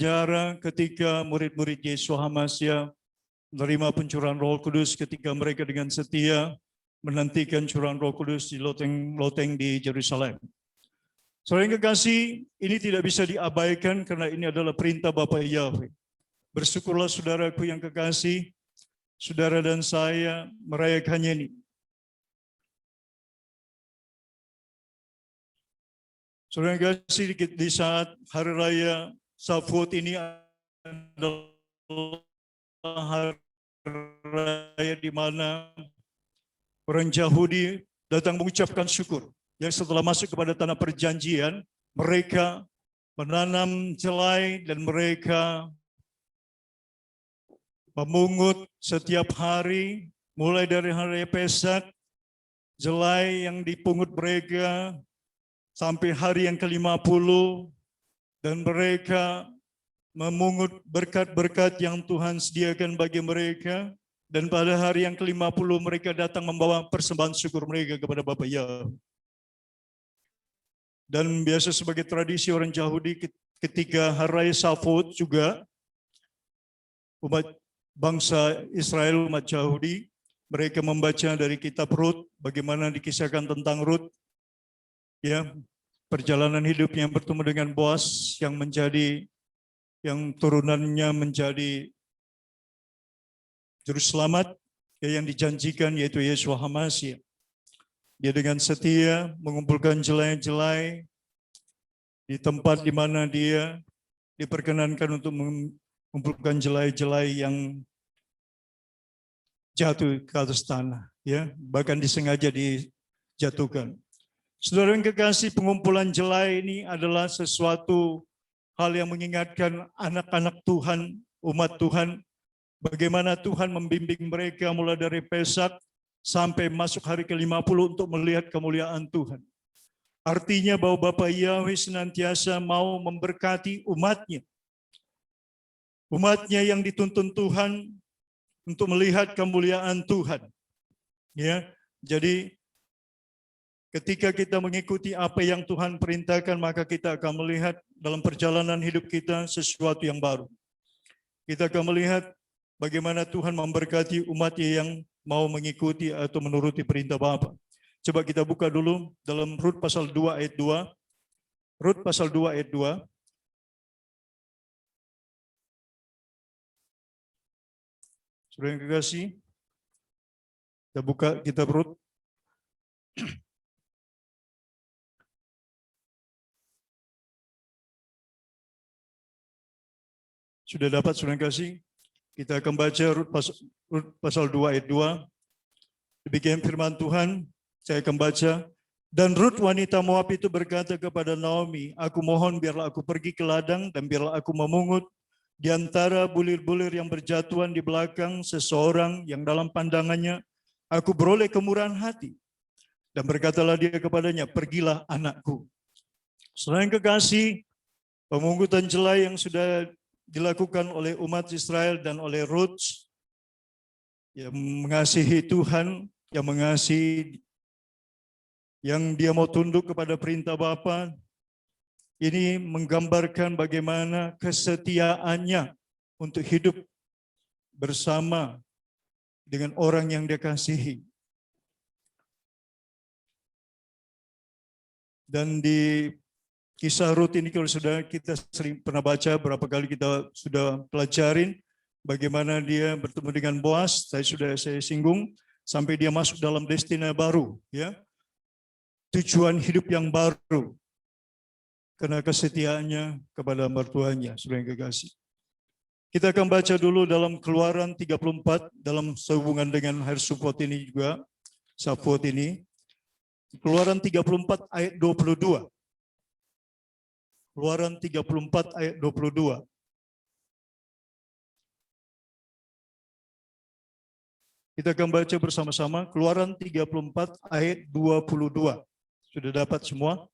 sejarah ketika murid-murid Yeshua HaMashiach menerima pencurahan Roh Kudus ketika mereka dengan setia menantikan curahan Roh Kudus di loteng di Yerusalem. Saudara yang kekasih, ini tidak bisa diabaikan karena ini adalah perintah Bapa Yahweh. Bersyukurlah saudaraku yang kekasih, saudara dan saya merayakannya ini. Saudara yang kekasih, di saat hari raya Shavuot ini adalah hari raya di mana orang Yahudi datang mengucapkan syukur. Yang setelah masuk kepada tanah perjanjian, mereka menanam jelai dan mereka memungut setiap hari, mulai dari hari Pesak, jelai yang dipungut mereka sampai hari yang ke-50, dan mereka memungut berkat-berkat yang Tuhan sediakan bagi mereka, dan pada hari yang ke-50 mereka datang membawa persembahan syukur mereka kepada Bapa Yahweh. Dan biasa sebagai tradisi orang Yahudi ketika hari raya Shavuot juga, umat bangsa Israel, umat Yahudi, mereka membaca dari kitab Rut, bagaimana dikisahkan tentang Rut, ya, perjalanan hidupnya bertemu dengan Boaz yang turunannya menjadi juru selamat yang dijanjikan, yaitu Yeshua HaMashiach. Dia dengan setia mengumpulkan jelai-jelai di tempat di mana dia diperkenankan untuk mengumpulkan jelai-jelai yang jatuh ke atas tanah, ya, bahkan disengaja dijatuhkan. Saudara yang kekasih, pengumpulan jelai ini adalah sesuatu hal yang mengingatkan anak-anak Tuhan, umat Tuhan, bagaimana Tuhan membimbing mereka mulai dari Pesak sampai masuk hari ke-50 untuk melihat kemuliaan Tuhan. Artinya bahwa Bapa Yahweh senantiasa mau memberkati umatnya. Umatnya yang dituntun Tuhan untuk melihat kemuliaan Tuhan. Ya, jadi ketika kita mengikuti apa yang Tuhan perintahkan, maka kita akan melihat dalam perjalanan hidup kita sesuatu yang baru. Kita akan melihat bagaimana Tuhan memberkati umatnya yang mau mengikuti atau menuruti perintah Bapa. Coba kita buka dulu dalam Rut pasal 2 ayat 2. Rut pasal 2 ayat 2. Saudara yang kekasih, kita buka kitab Rut. Sudah dapat, saudara yang kasih? Kita akan baca Rut pasal 2 ayat 2. Demikian firman Tuhan, saya akan baca. Dan Rut wanita Moab itu berkata kepada Naomi, aku mohon biarlah aku pergi ke ladang dan biarlah aku memungut di antara bulir-bulir yang berjatuhan di belakang seseorang yang dalam pandangannya aku beroleh kemurahan hati. Dan berkatalah dia kepadanya, pergilah anakku. Saudara yang kekasih, pemungutan jelai yang sudah dilakukan oleh umat Israel dan oleh Rut yang mengasihi Tuhan, yang mengasihi, yang dia mau tunduk kepada perintah Bapa, ini menggambarkan bagaimana kesetiaannya untuk hidup bersama dengan orang yang dia kasihi. Dan di kisah Rut ini kalau sudah kita sering pernah baca, berapa kali kita sudah pelajarin bagaimana dia bertemu dengan Boaz, saya singgung, sampai dia masuk dalam destina baru, ya, tujuan hidup yang baru karena kesetiaannya kepada mertuanya, saudara yang kekasih. Kita akan baca dulu dalam Keluaran 34 dalam sehubungan dengan hari Shavuot ini juga, Shavuot ini. Keluaran 34 ayat 22. Keluaran 34 ayat 22. Kita akan baca bersama-sama Keluaran 34 ayat 22. Sudah dapat semua?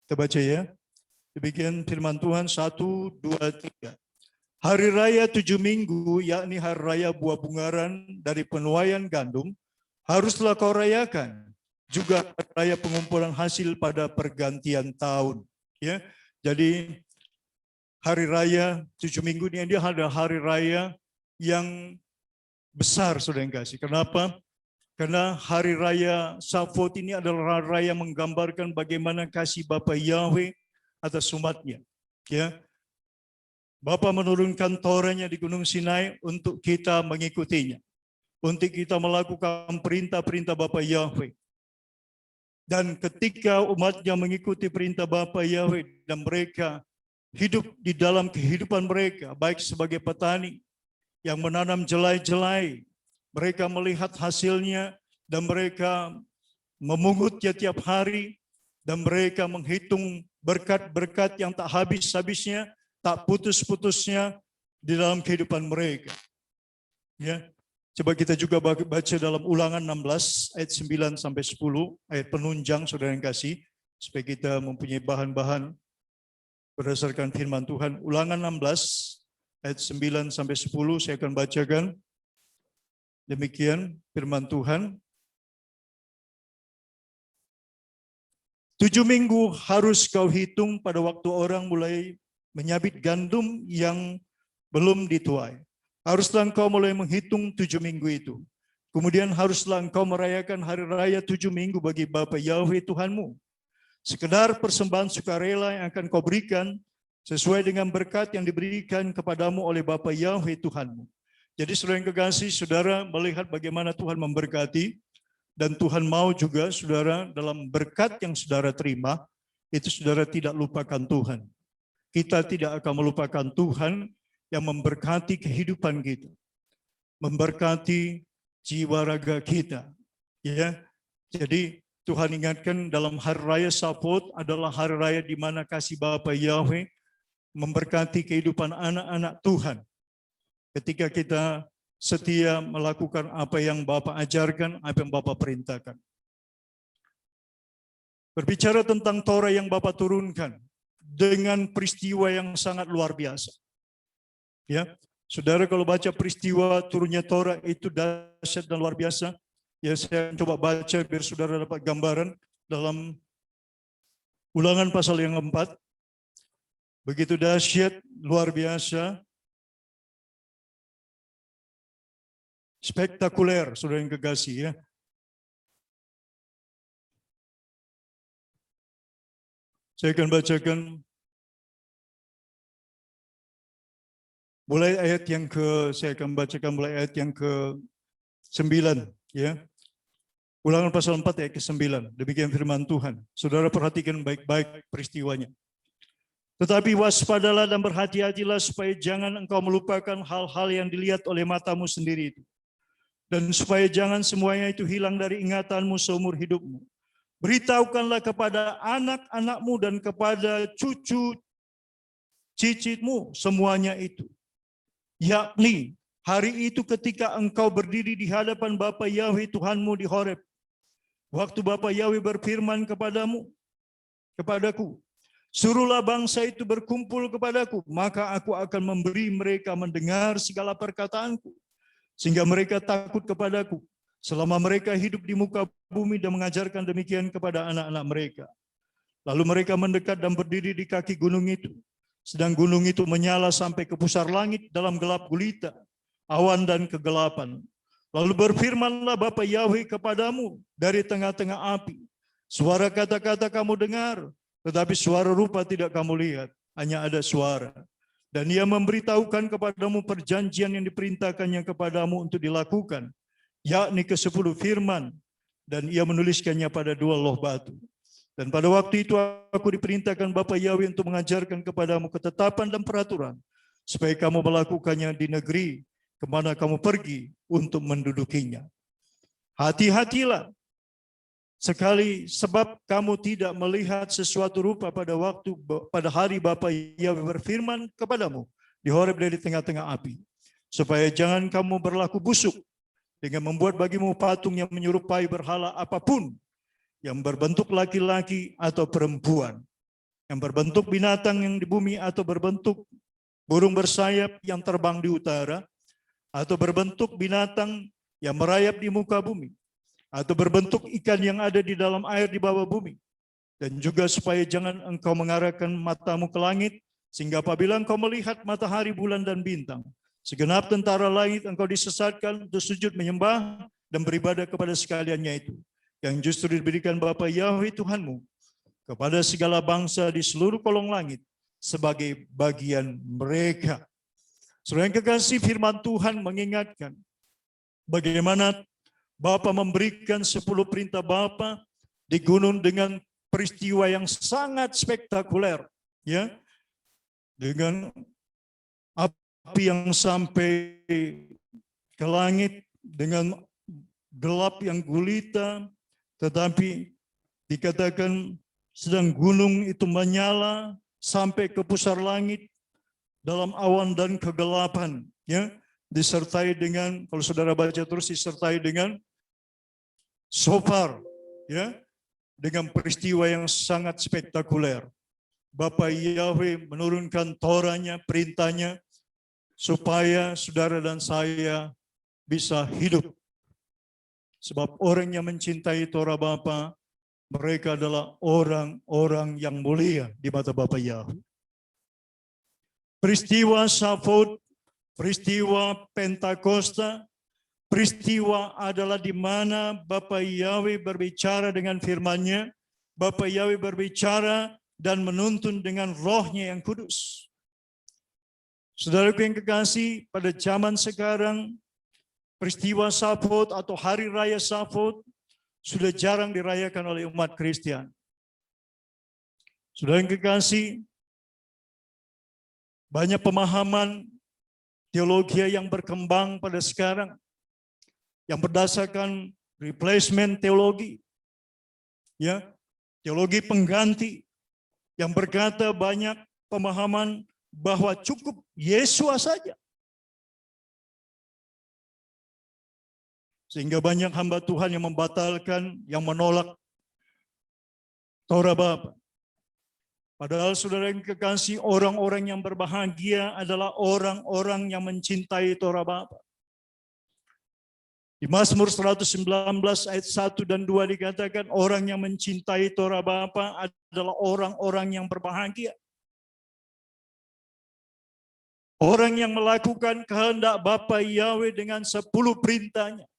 Kita baca ya. Demikian firman Tuhan 1, 2, 3. Hari raya 7 minggu, yakni hari raya buah bungaran dari penuaian gandum, haruslah kau rayakan. juga raya pengumpulan hasil pada pergantian tahun. Ya, jadi hari raya 7 minggu ini dia ada hari raya yang besar, saudara yang kasih. Kenapa? Karena hari raya Shavuot ini adalah hari raya menggambarkan bagaimana kasih Bapa Yahweh atas umatnya. Ya, Bapa menurunkan Torahnya di Gunung Sinai untuk kita mengikutinya, untuk kita melakukan perintah-perintah Bapa Yahweh. Dan ketika umatnya mengikuti perintah Bapa Yahweh dan mereka hidup di dalam kehidupan mereka, baik sebagai petani yang menanam jelai-jelai, mereka melihat hasilnya dan mereka memungutnya tiap hari, dan mereka menghitung berkat-berkat yang tak habis-habisnya, tak putus-putusnya di dalam kehidupan mereka. Ya, coba kita juga baca dalam Ulangan 16 ayat 9 sampai 10, ayat penunjang, saudara yang kasih, supaya kita mempunyai bahan-bahan berdasarkan firman Tuhan. Ulangan 16 ayat 9 sampai 10 saya akan bacakan. Demikian firman Tuhan. 7 minggu harus kau hitung pada waktu orang mulai menyabit gandum yang belum dituai. Haruslah engkau mulai menghitung 7 minggu itu. Kemudian haruslah engkau merayakan hari raya 7 minggu bagi Bapa Yahweh Tuhanmu. Sekedar persembahan sukarela yang akan kau berikan sesuai dengan berkat yang diberikan kepadamu oleh Bapa Yahweh Tuhanmu. Jadi saudara yang kekasih, saudara melihat bagaimana Tuhan memberkati, dan Tuhan mau juga saudara dalam berkat yang saudara terima, itu saudara tidak lupakan Tuhan. Kita tidak akan melupakan Tuhan yang memberkati kehidupan kita, memberkati jiwa raga kita. Ya, jadi Tuhan ingatkan dalam hari raya Shavuot adalah hari raya di mana kasih Bapa Yahweh memberkati kehidupan anak-anak Tuhan. Ketika kita setia melakukan apa yang Bapa ajarkan, apa yang Bapa perintahkan. Berbicara tentang Torah yang Bapa turunkan dengan peristiwa yang sangat luar biasa. Ya, saudara kalau baca peristiwa turunnya Torah itu dahsyat dan luar biasa. Ya, saya coba baca biar saudara dapat gambaran dalam Ulangan pasal yang 4. Begitu dahsyat, luar biasa. Spektakuler, saudara yang kekasih ya. Saya akan bacakan mulai ayat yang mulai ayat yang ke-9 ya. Ulangan pasal 4 ayat ke-9. Demikian firman Tuhan. Saudara perhatikan baik-baik peristiwanya. Tetapi waspadalah dan berhati-hatilah supaya jangan engkau melupakan hal-hal yang dilihat oleh matamu sendiri itu. Dan supaya jangan semuanya itu hilang dari ingatanmu seumur hidupmu. Beritahukanlah kepada anak-anakmu dan kepada cucu cicitmu semuanya itu. Yakni hari itu ketika engkau berdiri di hadapan Bapa Yahweh Tuhanmu di Horeb. Waktu Bapa Yahweh berfirman kepadaku, suruhlah bangsa itu berkumpul kepadaku, maka aku akan memberi mereka mendengar segala perkataanku. Sehingga mereka takut kepadaku selama mereka hidup di muka bumi dan mengajarkan demikian kepada anak-anak mereka. Lalu mereka mendekat dan berdiri di kaki gunung itu. Sedang gunung itu menyala sampai ke pusar langit dalam gelap gulita, awan dan kegelapan. Lalu berfirmanlah Bapa Yahweh kepadamu dari tengah-tengah api. Suara kata-kata kamu dengar, tetapi suara rupa tidak kamu lihat, hanya ada suara. Dan ia memberitahukan kepadamu perjanjian yang diperintahkannya kepadamu untuk dilakukan, yakni ke-10 firman, dan ia menuliskannya pada 2 loh batu. Dan pada waktu itu aku diperintahkan Bapa Yahweh untuk mengajarkan kepadamu ketetapan dan peraturan, supaya kamu melakukannya di negeri kemana kamu pergi untuk mendudukinya. Hati-hatilah sekali, sebab kamu tidak melihat sesuatu rupa pada hari Bapa Yahweh berfirman kepadamu di Horeb dari tengah-tengah api, supaya jangan kamu berlaku busuk dengan membuat bagimu patung yang menyerupai berhala apapun, yang berbentuk laki-laki atau perempuan, yang berbentuk binatang yang di bumi atau berbentuk burung bersayap yang terbang di utara, atau berbentuk binatang yang merayap di muka bumi. atau berbentuk ikan yang ada di dalam air di bawah bumi. Dan juga supaya jangan engkau mengarahkan matamu ke langit, sehingga apabila engkau melihat matahari, bulan, dan bintang, segenap tentara langit engkau disesatkan untuk sujud menyembah dan beribadah kepada sekaliannya itu, yang justru diberikan Bapa Yahweh Tuhanmu kepada segala bangsa di seluruh kolong langit sebagai bagian mereka. Saudara yang kekasih, firman Tuhan mengingatkan bagaimana Bapa memberikan 10 perintah Bapa di gunung dengan peristiwa yang sangat spektakuler, ya, dengan api yang sampai ke langit, dengan gelap yang gulita, tetapi dikatakan sedang gunung itu menyala sampai ke pusar langit dalam awan dan kegelapan, ya, disertai dengan, kalau saudara baca terus, disertai dengan shofar, ya, dengan peristiwa yang sangat spektakuler. Bapa Yahweh menurunkan Torahnya, perintahnya, supaya saudara dan saya bisa hidup. Sebab orang yang mencintai Torah Bapa, mereka adalah orang-orang yang mulia di mata Bapa Yahweh. Peristiwa Syafot, peristiwa Pentakosta, peristiwa adalah di mana Bapa Yahweh berbicara dengan firman-Nya, Bapa Yahweh berbicara dan menuntun dengan Roh-Nya yang kudus. Saudaraku yang kekasih, pada zaman sekarang, peristiwa Syafot atau Hari Raya Syafot sudah jarang dirayakan oleh umat Kristen. Saudara yang kekasih, banyak pemahaman teologi yang berkembang pada sekarang yang berdasarkan replacement teologi, ya, teologi pengganti, yang berkata banyak pemahaman bahwa cukup Yesus saja. Sehingga banyak hamba Tuhan yang membatalkan, yang menolak Torah Bapa. Padahal saudara yang kekasih, orang-orang yang berbahagia adalah orang-orang yang mencintai Torah Bapa. Di Mazmur 119 ayat 1 dan 2 dikatakan orang yang mencintai Torah Bapa adalah orang-orang yang berbahagia. Orang yang melakukan kehendak Bapa Yahweh dengan 10 perintahnya.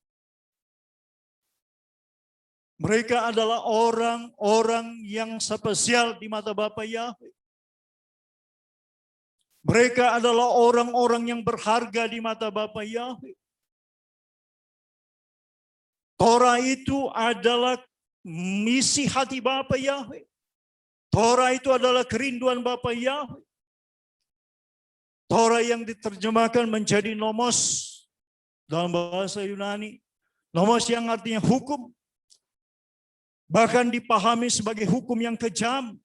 Mereka adalah orang-orang yang spesial di mata Bapa Yahweh. Mereka adalah orang-orang yang berharga di mata Bapa Yahweh. Torah itu adalah misi hati Bapa Yahweh. Torah itu adalah kerinduan Bapa Yahweh. Torah yang diterjemahkan menjadi nomos dalam bahasa Yunani. Nomos yang artinya hukum. Bahkan dipahami sebagai hukum yang kejam.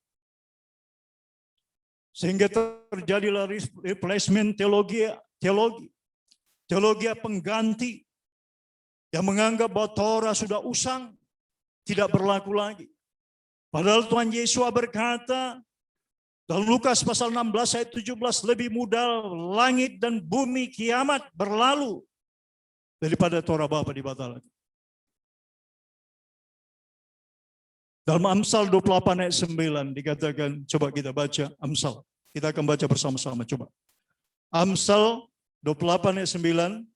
Sehingga terjadilah replacement teologi pengganti yang menganggap bahwa Torah sudah usang, tidak berlaku lagi. Padahal Tuhan Yesus berkata dalam Lukas pasal 16 ayat 17, lebih mudah langit dan bumi kiamat berlalu daripada Torah Bapa dibatalkan. Dalam Amsal 28 ayat 9 dikatakan, coba kita baca Amsal. Kita akan baca bersama-sama, coba. Amsal 28 ayat 9.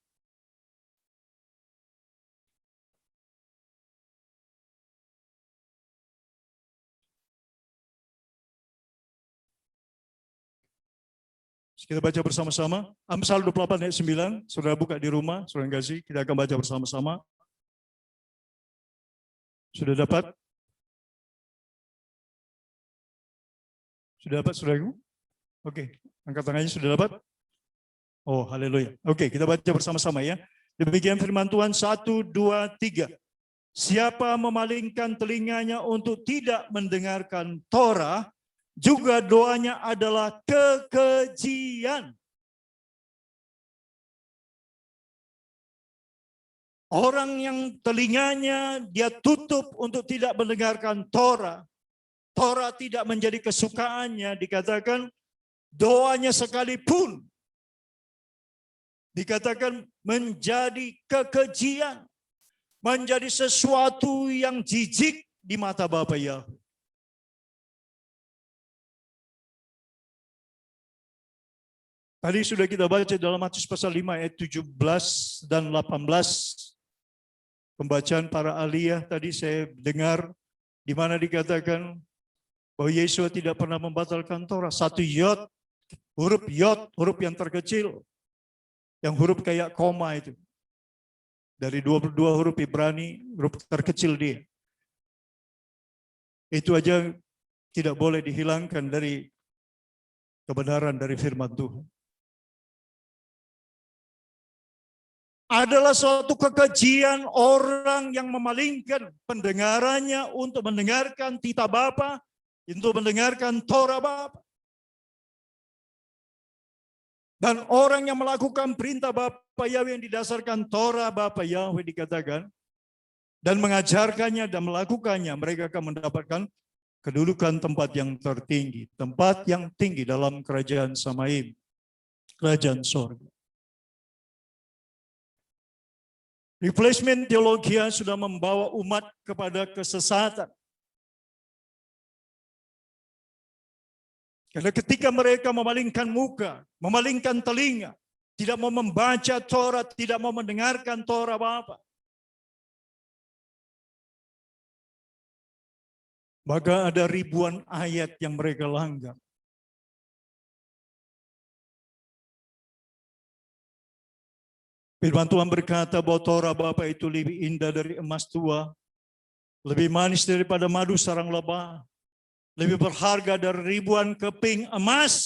Kita baca bersama-sama. Amsal 28 ayat 9. Saudara buka di rumah, saudara kasih. Kita akan baca bersama-sama. Sudah dapat? Sudah dapat, saudaraku? Oke, angkat tangannya, sudah dapat? Oh, haleluya. Oke, kita baca bersama-sama ya. Demikian firman Tuhan, 1, 2, 3. Siapa memalingkan telinganya untuk tidak mendengarkan Torah, juga doanya adalah kekejian. Orang yang telinganya dia tutup untuk tidak mendengarkan Torah, Torah tidak menjadi kesukaannya, dikatakan doanya sekalipun dikatakan menjadi kekejian. menjadi sesuatu yang jijik di mata Bapa Yahweh. Tadi sudah kita baca dalam Matius pasal 5 ayat 17 dan 18. Pembacaan para aliyah tadi saya dengar di mana dikatakan bahwa Yesua tidak pernah membatalkan Torah. Satu yod, huruf yang terkecil, yang huruf kayak koma itu. Dari 22 huruf Ibrani, huruf terkecil dia. Itu aja tidak boleh dihilangkan dari kebenaran dari firman Tuhan. Adalah suatu kekejian orang yang memalingkan pendengarannya untuk mendengarkan titah Bapa, untuk mendengarkan Torah Bapa. Dan orang yang melakukan perintah Bapa Yahweh yang didasarkan Torah Bapa Yahweh dikatakan, dan mengajarkannya dan melakukannya, mereka akan mendapatkan kedudukan tempat yang tertinggi, tempat yang tinggi dalam kerajaan Samaim, kerajaan sorga. Replacement teologi sudah membawa umat kepada kesesatan. Karena ketika mereka memalingkan muka, memalingkan telinga, tidak mau membaca Torah, tidak mau mendengarkan Torah Bapa, maka ada ribuan ayat yang mereka langgar. Firman Tuhan berkata bahwa Torah Bapa itu lebih indah dari emas tua, lebih manis daripada madu sarang lebah, lebih berharga dari ribuan keping emas.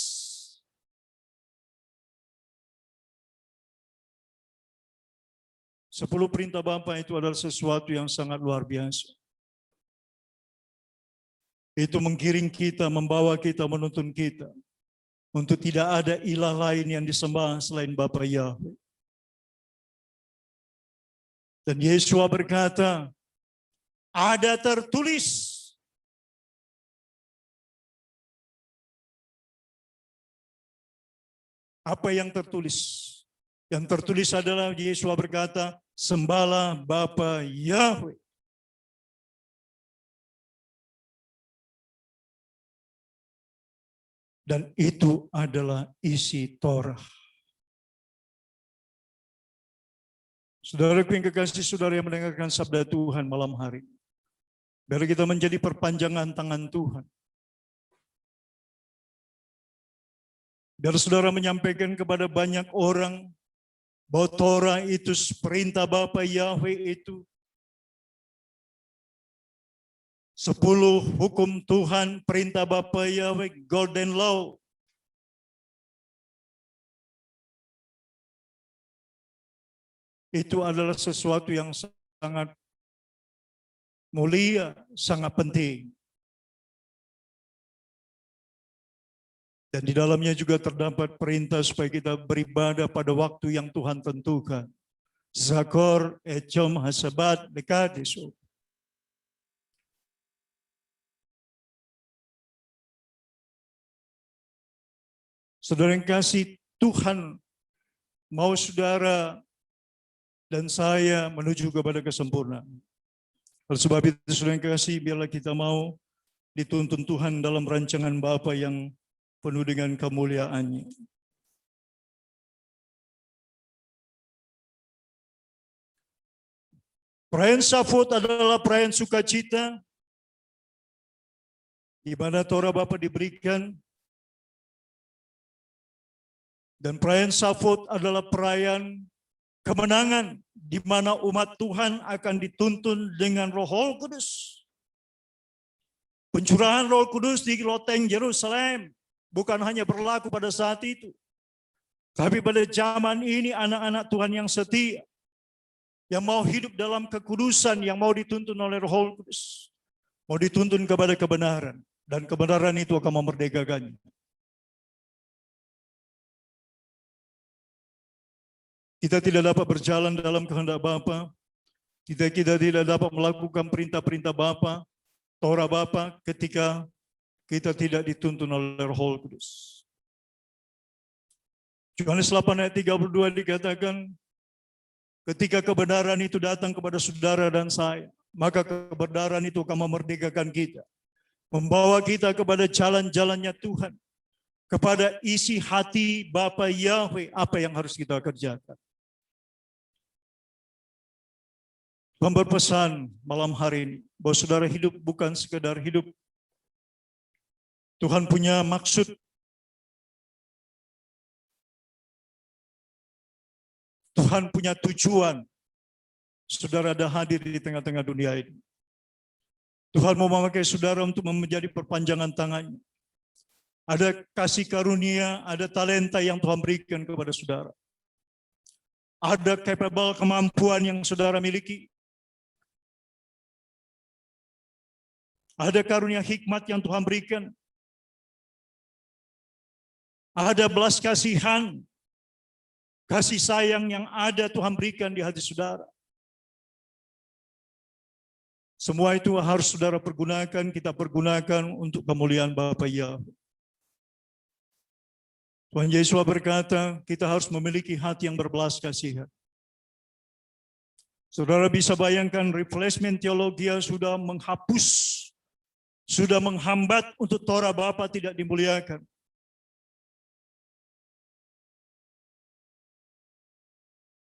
Sepuluh perintah Bapa itu adalah sesuatu yang sangat luar biasa. Itu menggiring kita, membawa kita, menuntun kita untuk tidak ada ilah lain yang disembah selain Bapa Yahweh. Dan Yesua berkata, ada tertulis. Apa yang tertulis? Yang tertulis adalah Yesua berkata, sembahlah Bapa Yahweh. Dan itu adalah isi Torah. Saudaraku yang kekasih, saudara yang mendengarkan sabda Tuhan malam hari, biar kita menjadi perpanjangan tangan Tuhan. Biar saudara menyampaikan kepada banyak orang bahwa Torah itu perintah Bapa Yahweh itu 10 hukum Tuhan, perintah Bapa Yahweh, Golden Law. Itu adalah sesuatu yang sangat mulia, sangat penting. Dan di dalamnya juga terdapat perintah supaya kita beribadah pada waktu yang Tuhan tentukan. Zakor, Ecom, Hasabat, Dekadisu. Saudara yang kasih, Tuhan mau saudara dan saya menuju kepada kesempurnaan. Oleh sebab itu, saudara yang kasih, biarlah kita mau dituntun Tuhan dalam rancangan Bapa yang penuh dengan kemuliaan-Nya. Perayaan Syafut adalah perayaan sukacita, di mana Torah Bapa diberikan. Dan perayaan Syafut adalah perayaan kemenangan, di mana umat Tuhan akan dituntun dengan Roh Kudus. Pencurahan Roh Kudus di loteng Yerusalem bukan hanya berlaku pada saat itu, tapi pada zaman ini anak-anak Tuhan yang setia, yang mau hidup dalam kekudusan, yang mau dituntun oleh Roh Kudus, mau dituntun kepada kebenaran, dan kebenaran itu akan memerdekakannya. Kita tidak dapat berjalan dalam kehendak Bapa. Kita tidak dapat melakukan perintah-perintah Bapa, Torah Bapa, ketika kita tidak dituntun oleh Roh Kudus. Yohanes 8 ayat 32 dikatakan, Ketika kebenaran itu datang kepada saudara dan saya, maka kebenaran itu akan memerdekakan kita. Membawa kita kepada jalan-jalannya Tuhan. Kepada isi hati Bapa Yahweh, apa yang harus kita kerjakan. Tuhan berpesan malam hari ini, bahwa saudara hidup bukan sekedar hidup. Tuhan punya maksud. Tuhan punya tujuan. Saudara ada hadir di tengah-tengah dunia ini. Tuhan mau memakai saudara untuk menjadi perpanjangan tangannya. Ada kasih karunia, ada talenta yang Tuhan berikan kepada saudara. Ada capable kemampuan yang saudara miliki. Ada karunia hikmat yang Tuhan berikan. Ada belas kasihan, kasih sayang yang ada Tuhan berikan di hati saudara. Semua itu harus saudara pergunakan, kita pergunakan untuk kemuliaan Bapa Yahweh. Tuhan Yesus berkata, kita harus memiliki hati yang berbelas kasihan. Saudara bisa bayangkan replacement teologi sudah menghapus, sudah menghambat untuk Torah Bapa tidak dimuliakan.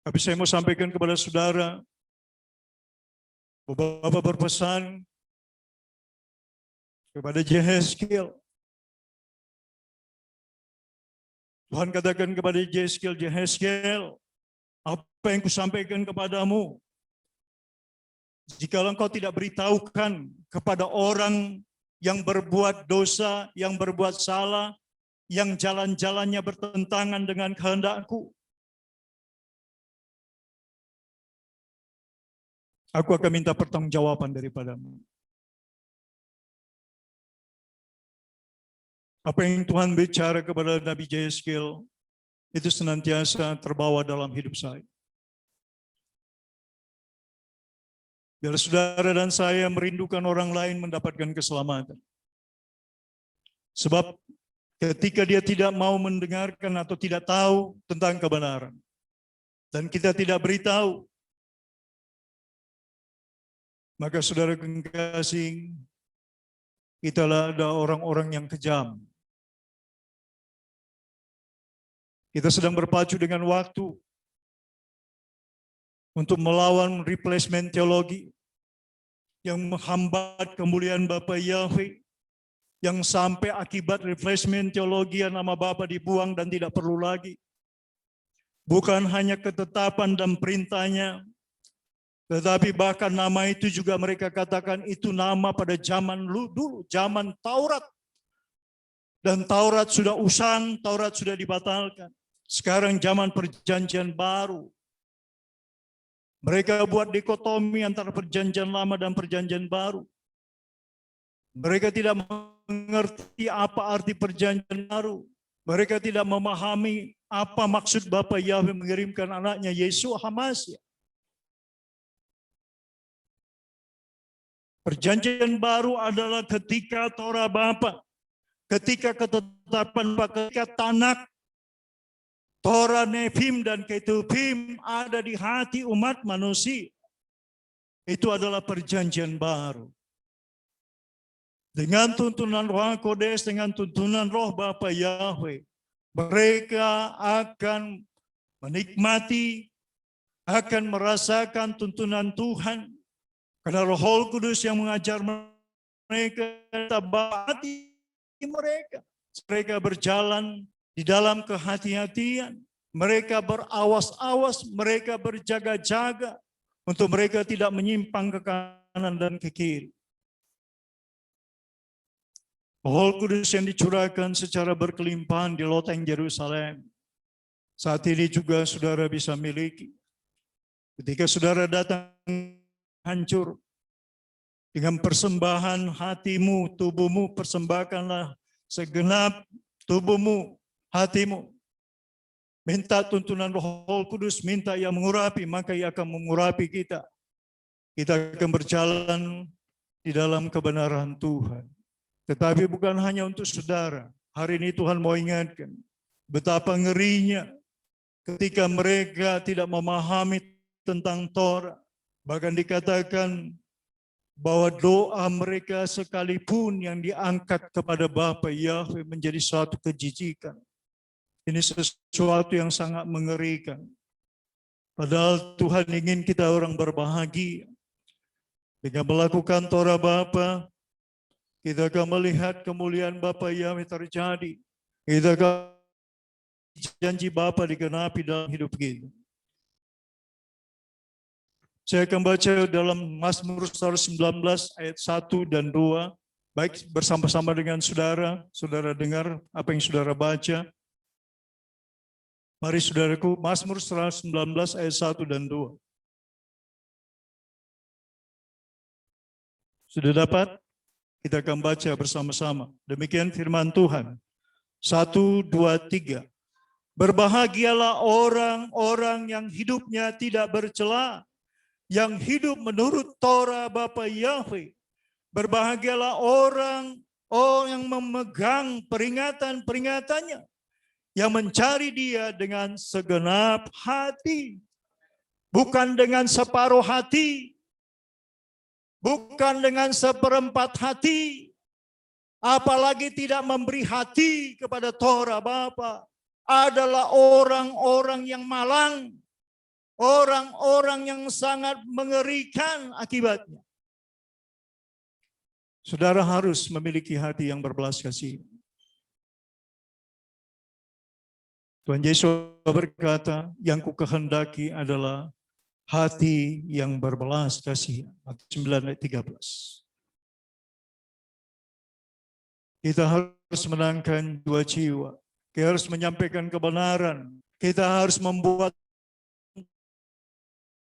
Tapi saya mau sampaikan kepada saudara, Bapak berpesan kepada Yehezkiel. Tuhan katakan kepada Yehezkiel, apa yang kusampaikan kepadamu, jika engkau tidak beritahukan kepada orang yang berbuat dosa, yang berbuat salah, yang jalan-jalannya bertentangan dengan kehendakku, aku akan minta pertanggungjawaban daripadamu. Apa yang Tuhan bicara kepada Nabi Yehezkiel itu senantiasa terbawa dalam hidup saya. Biar saudara dan saya merindukan orang lain mendapatkan keselamatan. Sebab ketika dia tidak mau mendengarkan atau tidak tahu tentang kebenaran, dan kita tidak beritahu, maka saudara kekasih, kitalah ada orang-orang yang kejam. Kita sedang berpacu dengan waktu untuk melawan replacement teologi yang menghambat kemuliaan Bapa Yahweh, yang sampai akibat replacement teologi nama Bapa dibuang dan tidak perlu lagi. Bukan hanya ketetapan dan perintahnya, tetapi bahkan nama itu juga mereka katakan itu nama pada zaman dulu, zaman Taurat. Dan Taurat sudah usang, Taurat sudah dibatalkan. Sekarang zaman perjanjian baru. Mereka buat dikotomi antara perjanjian lama dan perjanjian baru. Mereka tidak mengerti apa arti perjanjian baru. Mereka tidak memahami apa maksud Bapa Yahweh mengirimkan anaknya Yesus HaMasiah. Perjanjian baru adalah ketika Torah Bapa, ketika ketetapan Bapa, ketika Tanak, Torah, Nefim, dan Ketuvim ada di hati umat manusia. Itu adalah perjanjian baru. Dengan tuntunan Roh Kodes, dengan tuntunan Roh Bapa Yahweh, mereka akan menikmati, akan merasakan tuntunan Tuhan. Karena Roh Kudus yang mengajar mereka, tabati mereka. Mereka berjalan di dalam kehati-hatian, mereka berawas-awas, mereka berjaga-jaga untuk mereka tidak menyimpang ke kanan dan ke kiri. Roh Kudus yang dicurahkan secara berkelimpahan di loteng Yerusalem, saat ini juga saudara bisa miliki. Ketika saudara datang hancur, dengan persembahan hatimu, tubuhmu, persembahkanlah segenap tubuhmu, hatimu. Minta tuntunan Roh Kudus, minta Ia mengurapi, maka Ia akan mengurapi kita. Kita akan berjalan di dalam kebenaran Tuhan. Tetapi bukan hanya untuk saudara. Hari ini Tuhan mau ingatkan betapa ngerinya ketika mereka tidak memahami tentang Torah. Bahkan dikatakan bahwa doa mereka sekalipun yang diangkat kepada Bapa Yahweh menjadi suatu kejijikan. Ini sesuatu yang sangat mengerikan. Padahal Tuhan ingin kita orang berbahagia. Dengan melakukan Torah Bapa, kita akan melihat kemuliaan Bapa Yahweh terjadi. Kita akan janji Bapa digenapi dalam hidup kita. Saya akan baca dalam Mazmur 119 ayat 1 dan 2. Baik bersama-sama dengan saudara, saudara dengar apa yang saudara baca. Mari saudaraku, Mazmur 119 ayat 1 dan 2. Sudah dapat? Kita akan baca bersama-sama. Demikian firman Tuhan. 1, 2, 3. Berbahagialah orang-orang yang hidupnya tidak bercela, yang hidup menurut Torah Bapa Yahweh. Berbahagialah orang yang memegang peringatan-peringatannya, yang mencari Dia dengan segenap hati, bukan dengan separuh hati, bukan dengan seperempat hati, apalagi tidak memberi hati kepada Torah Bapa. Adalah orang-orang yang malang, orang-orang yang sangat mengerikan akibatnya. Saudara harus memiliki hati yang berbelas kasih. Tuhan Yesus berkata, yang kukehendaki adalah hati yang berbelas kasih. Matius 9 ayat 13. Kita harus menangkan jiwa. Kita harus menyampaikan kebenaran. Kita harus membuat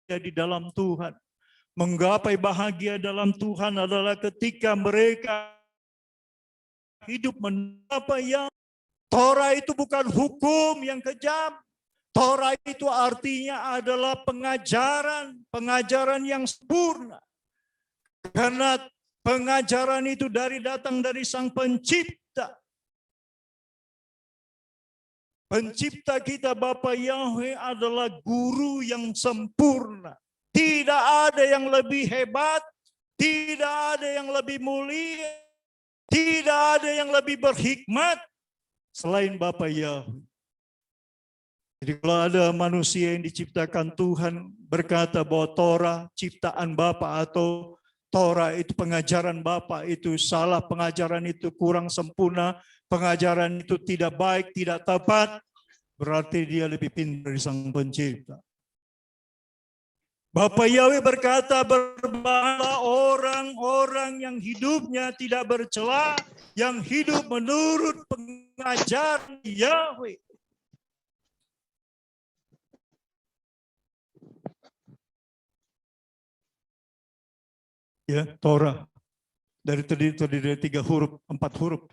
di dalam Tuhan. Menggapai bahagia dalam Tuhan adalah ketika mereka hidup menapa yang Torah itu bukan hukum yang kejam. Torah itu artinya adalah pengajaran yang sempurna. Karena pengajaran itu datang dari Sang Pencipta. Pencipta kita Bapa Yahweh adalah guru yang sempurna. Tidak ada yang lebih hebat, tidak ada yang lebih mulia, tidak ada yang lebih berhikmat selain Bapa Yahweh. Jadi kalau ada manusia yang diciptakan Tuhan berkata bahwa Torah ciptaan Bapa atau Torah itu pengajaran Bapa itu salah, pengajaran itu kurang sempurna, pengajaran itu tidak baik, tidak tepat, berarti dia lebih pintar dari Sang Pencipta. Bapa Yahweh berkata, berbahagialah orang-orang yang hidupnya tidak bercela, yang hidup menurut pengajaran Yahweh. Ya, Torah terdiri dari 3 huruf, 4 huruf.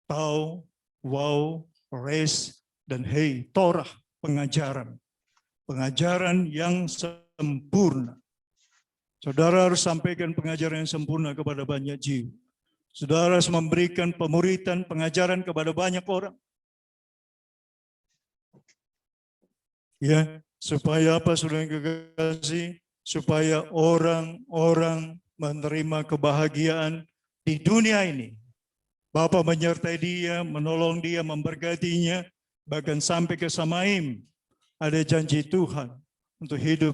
Tau, Waw, Res, dan Hei. Torah, pengajaran. Pengajaran yang sempurna. Saudara harus sampaikan pengajaran yang sempurna kepada banyak jiwa. Saudara harus memberikan pemuritan, pengajaran kepada banyak orang. Ya, supaya apa saudara yang kekasih? Supaya orang-orang menerima kebahagiaan di dunia ini. Bapa menyertai dia, menolong dia, memberkatinya, bahkan sampai ke Samaim. Ada janji Tuhan untuk hidup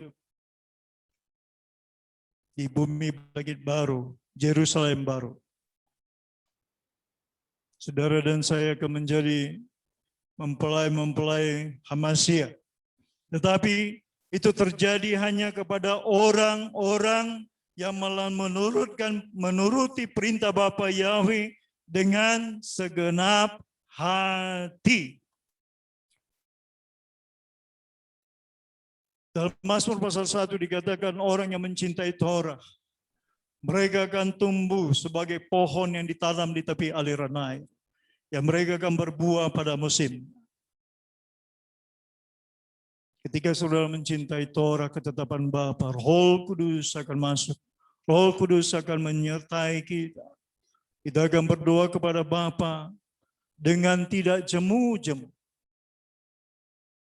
di bumi bangkit baru, Yerusalem baru. Saudara dan saya akan menjadi mempelai Hamasya. Tetapi itu terjadi hanya kepada orang-orang yang menuruti perintah Bapa Yahweh dengan segenap hati. Dalam Mazmur pasal 1 dikatakan orang yang mencintai Torah, mereka akan tumbuh sebagai pohon yang ditanam di tepi aliran air, yang mereka akan berbuah pada musim. Ketika saudara mencintai Torah, ketetapan Bapa, Roh Kudus akan masuk. Roh Kudus akan menyertai kita. Kita akan berdoa kepada Bapa dengan tidak jemu-jemu.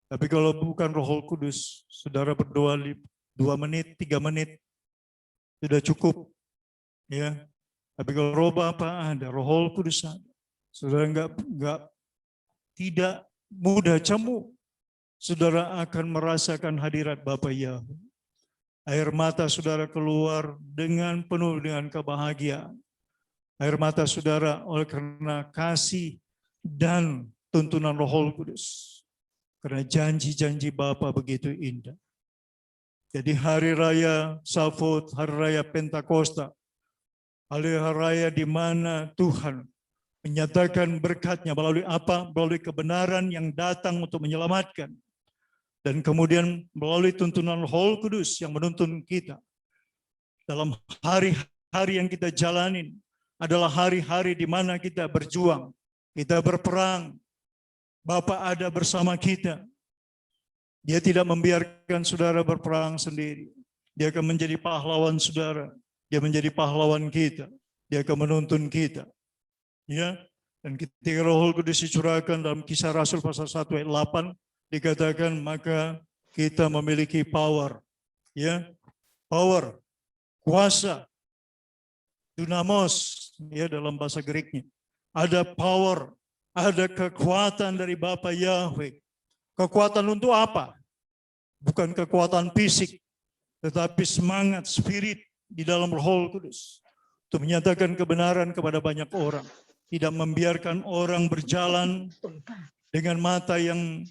Tapi kalau bukan Roh Kudus, saudara berdoa 2 menit, 3 menit sudah cukup. Ya, tapi kalau roh Bapa ada, Roh Kudus ada. Saudara tidak mudah cemu. Saudara akan merasakan hadirat Bapa Yahweh. Air mata saudara keluar dengan penuh dengan kebahagiaan. Air mata saudara oleh karena kasih dan tuntunan Roh Kudus. Karena janji-janji Bapa begitu indah. Jadi hari raya Safot, hari raya Pentakosta, hari raya di mana Tuhan menyatakan berkat-Nya melalui apa? Melalui kebenaran yang datang untuk menyelamatkan. Dan kemudian melalui tuntunan Roh Kudus yang menuntun kita. Dalam hari-hari yang kita jalanin adalah hari-hari di mana kita berjuang, kita berperang. Bapa ada bersama kita. Dia tidak membiarkan saudara berperang sendiri. Dia akan menjadi pahlawan saudara. Dia menjadi pahlawan kita. Dia akan menuntun kita. Ya, dan ketika Roh Kudus dicurahkan dalam Kisah Rasul pasal 1 ayat 8 dikatakan maka kita memiliki power, ya, power, kuasa, dunamos, ya dalam bahasa Greknya. Ada power, ada kekuatan dari Bapa Yahweh. Kekuatan untuk apa? Bukan kekuatan fisik, tetapi semangat, spirit di dalam Roh Kudus. Untuk menyatakan kebenaran kepada banyak orang. Tidak membiarkan orang berjalan dengan mata yang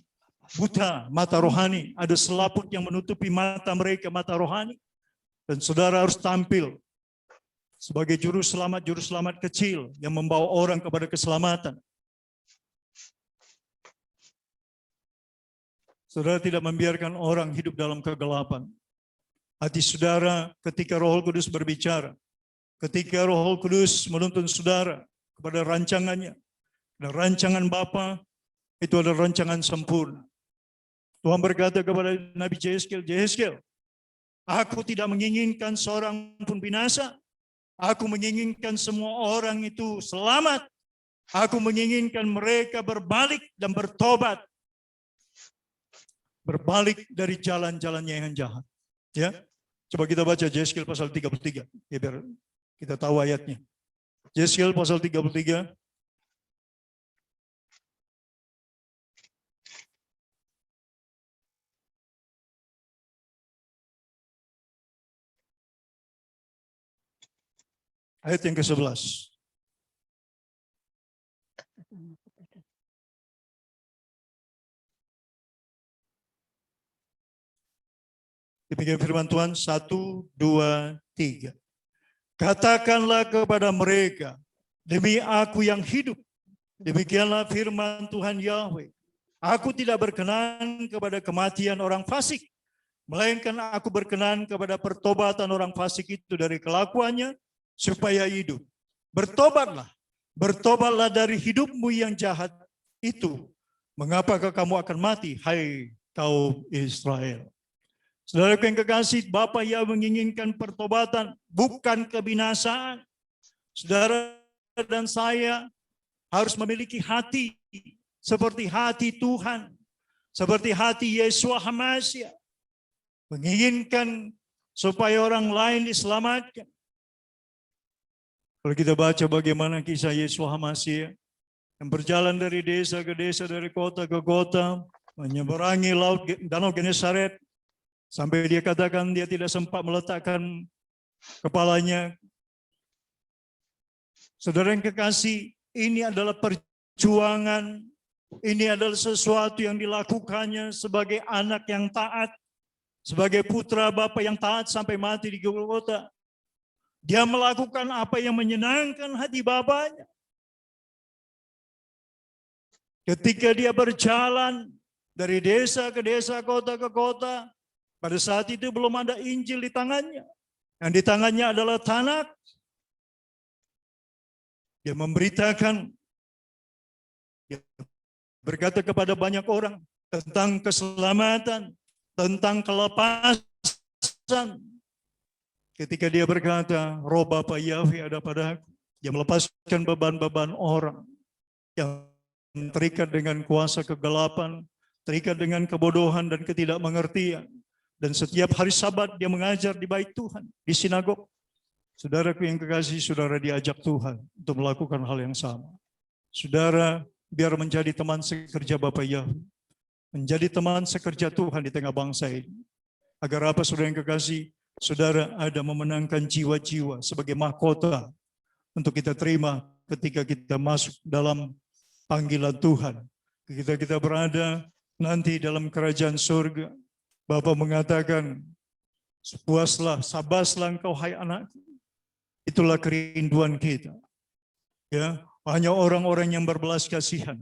buta, mata rohani. Ada selaput yang menutupi mata mereka, mata rohani. Dan saudara harus tampil sebagai juru selamat kecil yang membawa orang kepada keselamatan. Saudara tidak membiarkan orang hidup dalam kegelapan. Hati saudara ketika Roh Kudus berbicara, ketika Roh Kudus menuntun saudara kepada rancangannya. Dan rancangan Bapa itu adalah rancangan sempurna. Tuhan berkata kepada Nabi Yehezkiel, aku tidak menginginkan seorang pun binasa. Aku menginginkan semua orang itu selamat. Aku menginginkan mereka berbalik dan bertobat. Berbalik dari jalan-jalannya yang jahat. Ya, coba kita baca Yehezkiel pasal 33. Ya, biar kita tahu ayatnya. Yehezkiel pasal 33. Ayat yang ke-11. Demikian firman Tuhan, 1, 2, 3. Katakanlah kepada mereka, demi aku yang hidup, demikianlah firman Tuhan Yahweh. Aku tidak berkenan kepada kematian orang fasik, melainkan aku berkenan kepada pertobatan orang fasik itu dari kelakuannya, supaya hidup. Bertobatlah, bertobatlah dari hidupmu yang jahat itu. Mengapakah kamu akan mati, hai kaum Israel? Saudara yang kekasih, Bapa yang menginginkan pertobatan, bukan kebinasaan. Saudara dan saya harus memiliki hati seperti hati Tuhan, seperti hati Yesus HaMasiah. Menginginkan supaya orang lain diselamatkan. Kalau kita baca bagaimana kisah Yesus HaMasiah yang berjalan dari desa ke desa, dari kota ke kota, menyeberangi laut Danau Genesaret, sampai dia katakan dia tidak sempat meletakkan kepalanya. Saudara yang kekasih, ini adalah perjuangan, ini adalah sesuatu yang dilakukannya sebagai anak yang taat, sebagai putra Bapa yang taat sampai mati di Golgota. Dia melakukan apa yang menyenangkan hati Bapanya. Ketika dia berjalan dari desa ke desa, kota ke kota, pada saat itu belum ada Injil di tangannya. Yang di tangannya adalah Tanakh. Dia memberitakan, dia berkata kepada banyak orang tentang keselamatan, tentang kelepasan. Ketika dia berkata, Roh Bapa Yahweh ada padaku, dia melepaskan beban-beban orang yang terikat dengan kuasa kegelapan, terikat dengan kebodohan dan ketidakmengertian. Dan setiap hari Sabat dia mengajar di bait Tuhan, di sinagog. Saudaraku yang kekasih, saudara diajak Tuhan untuk melakukan hal yang sama. Saudara biar menjadi teman sekerja Bapa Yahweh, menjadi teman sekerja Tuhan di tengah bangsa ini. Agar apa, saudara yang kekasih? Saudara ada memenangkan jiwa-jiwa sebagai mahkota untuk kita terima ketika kita masuk dalam panggilan Tuhan. Ketika kita berada nanti dalam kerajaan surga, Bapa mengatakan, puaslah, sabaslah engkau hai anakku. Itulah kerinduan kita. Ya, hanya orang-orang yang berbelas kasihan,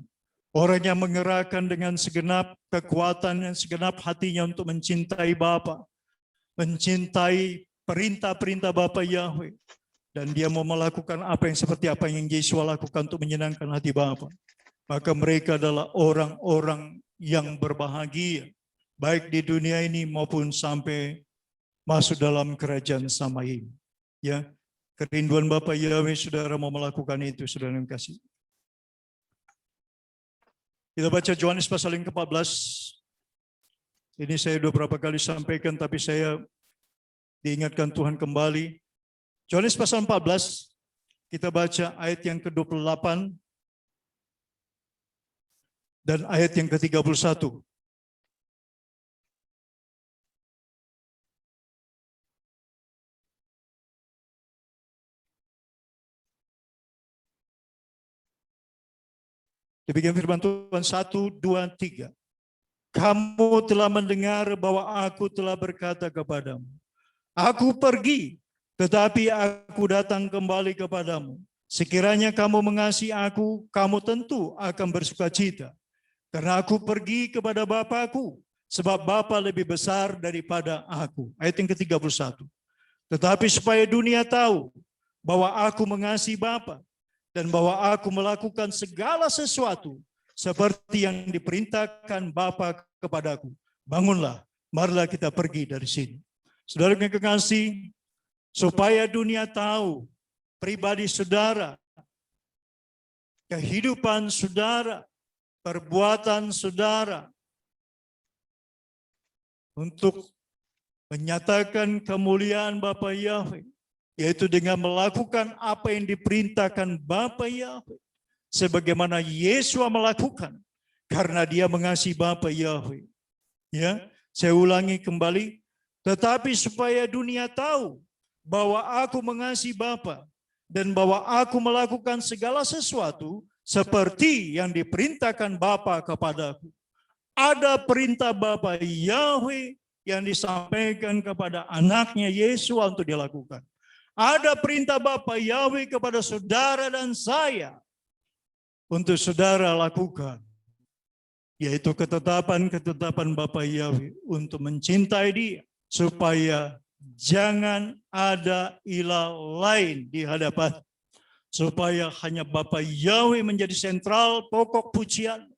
orang yang mengerahkan dengan segenap kekuatan dan segenap hatinya untuk mencintai Bapa, mencintai perintah-perintah Bapa Yahweh, dan dia mau melakukan apa yang seperti apa yang Yesus lakukan untuk menyenangkan hati Bapa. Maka mereka adalah orang-orang yang berbahagia, baik di dunia ini maupun sampai masuk dalam kerajaan Samayim. Ya, kerinduan Bapa Yahweh, saudara mau melakukan itu, saudara yang kasih. Kita baca Yohanes pasal yang ke-14. Ini saya beberapa kali sampaikan, tapi saya diingatkan Tuhan kembali. Yohanes pasal 14, kita baca ayat yang ke-28 dan ayat yang ke-31. Demikian firman Tuhan, 1, 2, 3. Kamu telah mendengar bahwa aku telah berkata kepadamu, aku pergi, tetapi aku datang kembali kepadamu. Sekiranya kamu mengasihi aku, kamu tentu akan bersukacita. Karena aku pergi kepada Bapa-Ku, sebab Bapa lebih besar daripada aku. Ayat yang ke-31. Tetapi supaya dunia tahu bahwa aku mengasihi Bapa, dan bahwa aku melakukan segala sesuatu seperti yang diperintahkan Bapa kepadaku. Bangunlah, marilah kita pergi dari sini. Saudara yang kekasih, supaya dunia tahu pribadi saudara, kehidupan saudara, perbuatan saudara, untuk menyatakan kemuliaan Bapa Yahweh, yaitu dengan melakukan apa yang diperintahkan Bapa Yahweh, sebagaimana Yesus melakukan karena dia mengasihi Bapa Yahweh. Ya, saya ulangi kembali, tetapi supaya dunia tahu bahwa aku mengasihi Bapa dan bahwa aku melakukan segala sesuatu seperti yang diperintahkan Bapa kepadaku. Ada perintah Bapa Yahweh yang disampaikan kepada anaknya Yesus untuk dilakukan. Ada perintah Bapa Yahweh kepada saudara dan saya untuk saudara lakukan, yaitu ketetapan-ketetapan Bapa Yahweh untuk mencintai Dia, supaya jangan ada ilah lain di hadapan, supaya hanya Bapa Yahweh menjadi sentral pokok pujian.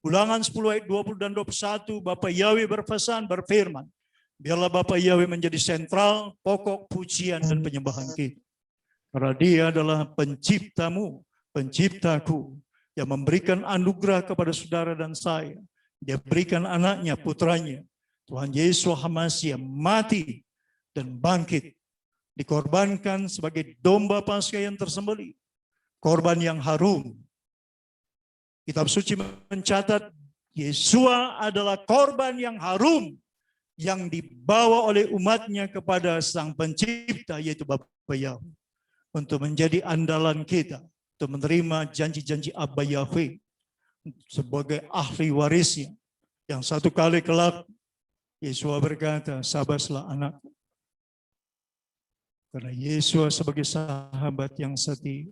Ulangan 10 ayat 20 dan 21, Bapa Yahweh berfirman, biarlah Bapa Yahweh menjadi sentral pokok pujian dan penyembahan kita. Karena Dia adalah penciptamu, penciptaku, yang memberikan anugerah kepada saudara dan saya. Dia berikan anaknya, putranya, Tuhan Yesus HaMashiach, mati dan bangkit, dikorbankan sebagai domba Paskah yang tersembelih, korban yang harum. Kitab suci mencatat Yesua adalah korban yang harum yang dibawa oleh umatnya kepada Sang Pencipta, yaitu Bapa Yahweh, untuk menjadi andalan kita, untuk menerima janji-janji Abba Yahweh sebagai ahli warisnya, yang satu kali kelak Yesua berkata, sabaslah anakku. Karena Yesua sebagai sahabat yang setia,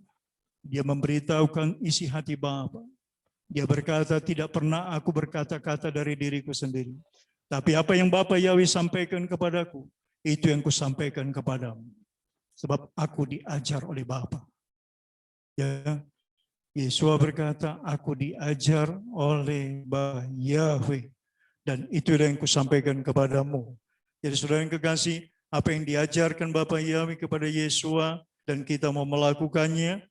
dia memberitahukan isi hati Bapa. Dia berkata, tidak pernah aku berkata-kata dari diriku sendiri, tapi apa yang Bapa Yahweh sampaikan kepadaku, itu yang kusampaikan kepadamu. Sebab aku diajar oleh Bapa. Ya, Yesua berkata, aku diajar oleh Bapa Yahweh, dan itu yang kusampaikan kepadamu. Jadi saudara yang kekasih, apa yang diajarkan Bapa Yahweh kepada Yesua dan kita mau melakukannya,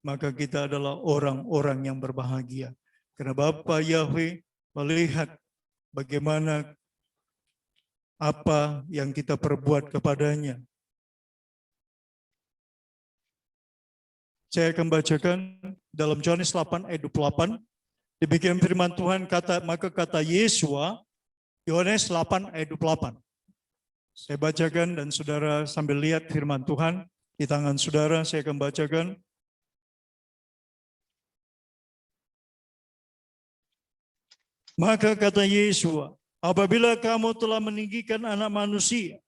maka kita adalah orang-orang yang berbahagia. Karena Bapa Yahweh melihat bagaimana apa yang kita perbuat kepadanya. Saya akan bacakan dalam Yohanes 8 ayat 28. Demikian firman Tuhan, maka kata Yesua, Yohanes 8 ayat 28. Saya bacakan dan saudara sambil lihat firman Tuhan di tangan saudara, saya akan bacakan. Maka kata Yesua, apabila kamu telah meninggikan anak manusia,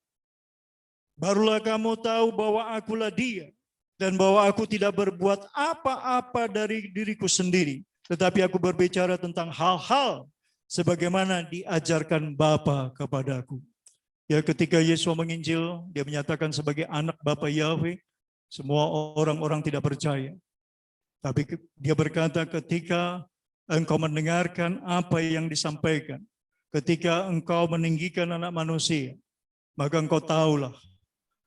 barulah kamu tahu bahwa akulah dia, dan bahwa aku tidak berbuat apa-apa dari diriku sendiri, tetapi aku berbicara tentang hal-hal sebagaimana diajarkan Bapa kepadaku. Ya, ketika Yesus menginjil, dia menyatakan sebagai anak Bapa Yahweh, semua orang-orang tidak percaya. Tapi dia berkata, ketika engkau mendengarkan apa yang disampaikan, ketika engkau meninggikan anak manusia, maka engkau tahulah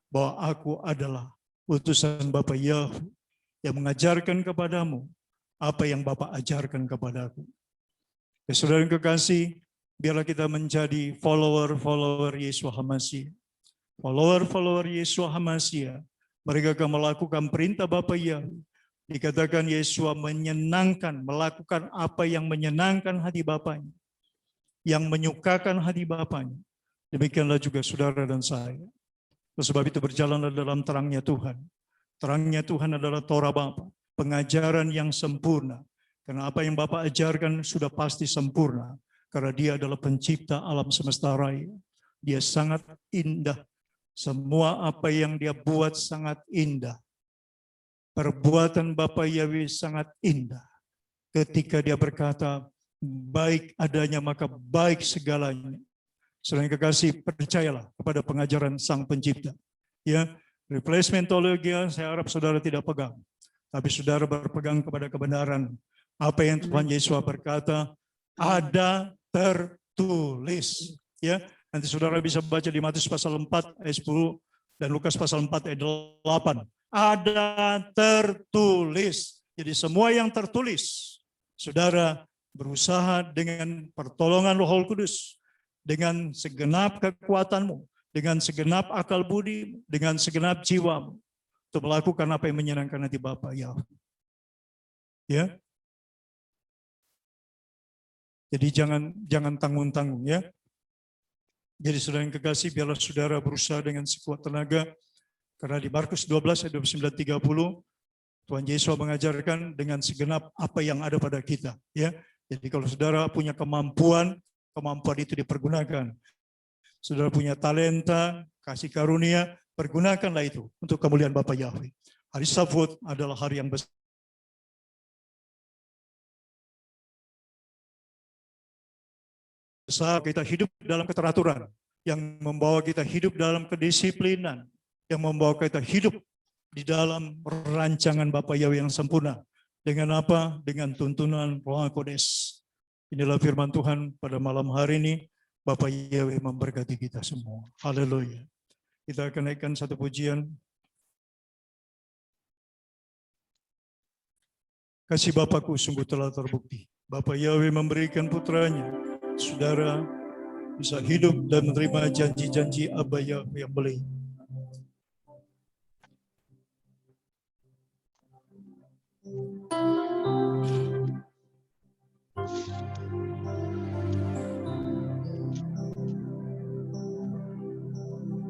bahwa aku adalah utusan Bapa Yahweh yang mengajarkan kepadamu apa yang Bapa ajarkan kepadaku. Ya, saudara yang kekasih, biarlah kita menjadi follower-follower Yesua HaMasiah. Follower-follower Yesua HaMasiah, mereka akan melakukan perintah Bapa Yahweh. Dikatakan Yesua menyenangkan, melakukan apa yang menyenangkan hati Bapanya, yang menyukakan hati Bapanya. Demikianlah juga saudara dan saya. Sebab itu berjalanlah dalam terangnya Tuhan. Terangnya Tuhan adalah Torah Bapa, pengajaran yang sempurna. Karena apa yang Bapa ajarkan sudah pasti sempurna. Karena dia adalah pencipta alam semesta raya. Dia sangat indah. Semua apa yang dia buat sangat indah. Perbuatan Bapa Yahweh sangat indah. Ketika dia berkata, baik adanya maka baik segalanya. Saudara yang kekasih, percayalah kepada pengajaran Sang Pencipta. Ya, replacement teologi saya harap saudara tidak pegang, tapi saudara berpegang kepada kebenaran. Apa yang Tuhan Yesus berkata, ada tertulis. Ya, nanti saudara bisa baca di Matius pasal 4 ayat 10 dan Lukas pasal 4 ayat 8. Ada tertulis. Jadi semua yang tertulis, saudara berusaha dengan pertolongan Roh Kudus, dengan segenap kekuatanmu, dengan segenap akal budi, dengan segenap jiwamu, untuk melakukan apa yang menyenangkan hati Bapa Yahweh. Ya. Jadi jangan tanggung-tanggung ya. Jadi saudara yang kekasih, biarlah saudara berusaha dengan sekuat tenaga, karena di Markus 12 ayat 29-30 Tuhan Yesus mengajarkan dengan segenap apa yang ada pada kita. Ya. Jadi kalau saudara punya kemampuan itu dipergunakan. Saudara punya talenta, kasih karunia, pergunakanlah itu untuk kemuliaan Bapa Yahweh. Hari Sabat adalah hari yang besar. Kita hidup dalam keteraturan, yang membawa kita hidup dalam kedisiplinan, yang membawa kita hidup di dalam rancangan Bapa Yahweh yang sempurna. Dengan apa? Dengan tuntunan Roh Kudus. Inilah firman Tuhan pada malam hari ini. Bapa Yahweh memberkati kita semua. Haleluya. Kita akan naikkan satu pujian. Kasih Bapakku sungguh telah terbukti. Bapa Yahweh memberikan putranya. Saudara bisa hidup dan menerima janji-janji Abba Yahweh yang beli.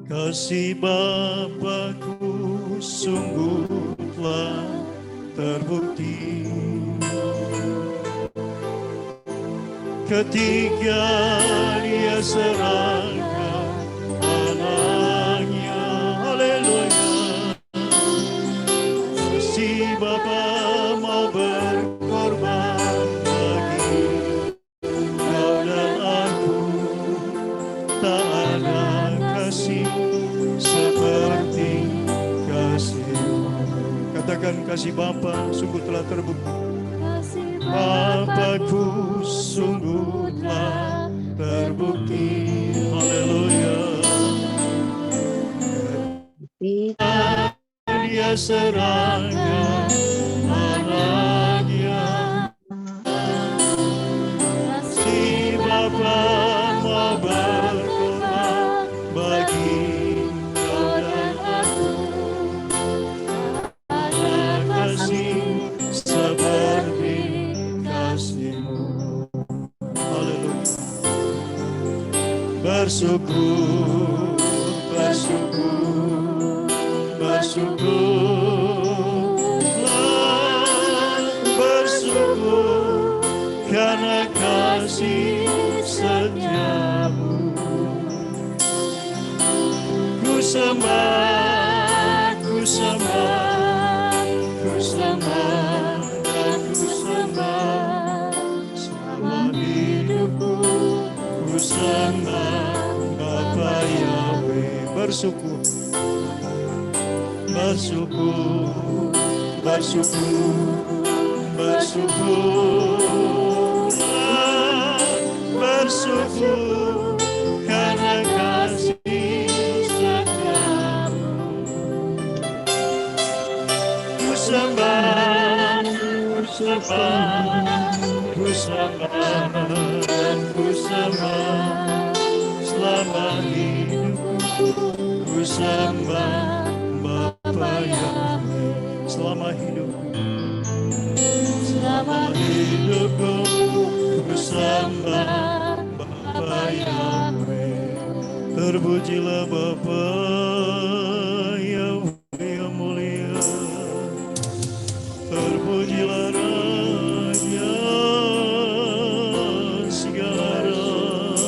Kasih Bapakku sungguh telah terbukti ketika Dia serahkan anaknya. Haleluya. Kasih Bapa mau berkorban bagi kau dan aku. Tak ada kasih seperti kasih-Mu. Katakan, kasih Bapa sungguh telah terbukti. Bapakku sungguh telah terbukti. Haleluya. Dia serahkan anaknya. Si Bapa mau berkorban bersyukur, bersyukur, bersyukurlah, bersyukur karena kasih setiamu. Ku sembah, ku sembah, ku sembah, dan ku sembah selama hidupku. Ku sembah Bapa Yahweh, bersyukur, bersyukur, bersyukur, bersyukur, bersyukur karena kasih setiamu. Ku sembah, ku sembah, ku sembah, dan ku sembah selama hidupku. Ku sembah Bapa Yahweh selama hidupku. Selama hidupku ku sembah Bapa Yahweh. Terpujilah Bapa Yahweh yang mulia. Terpujilah Raja segala raja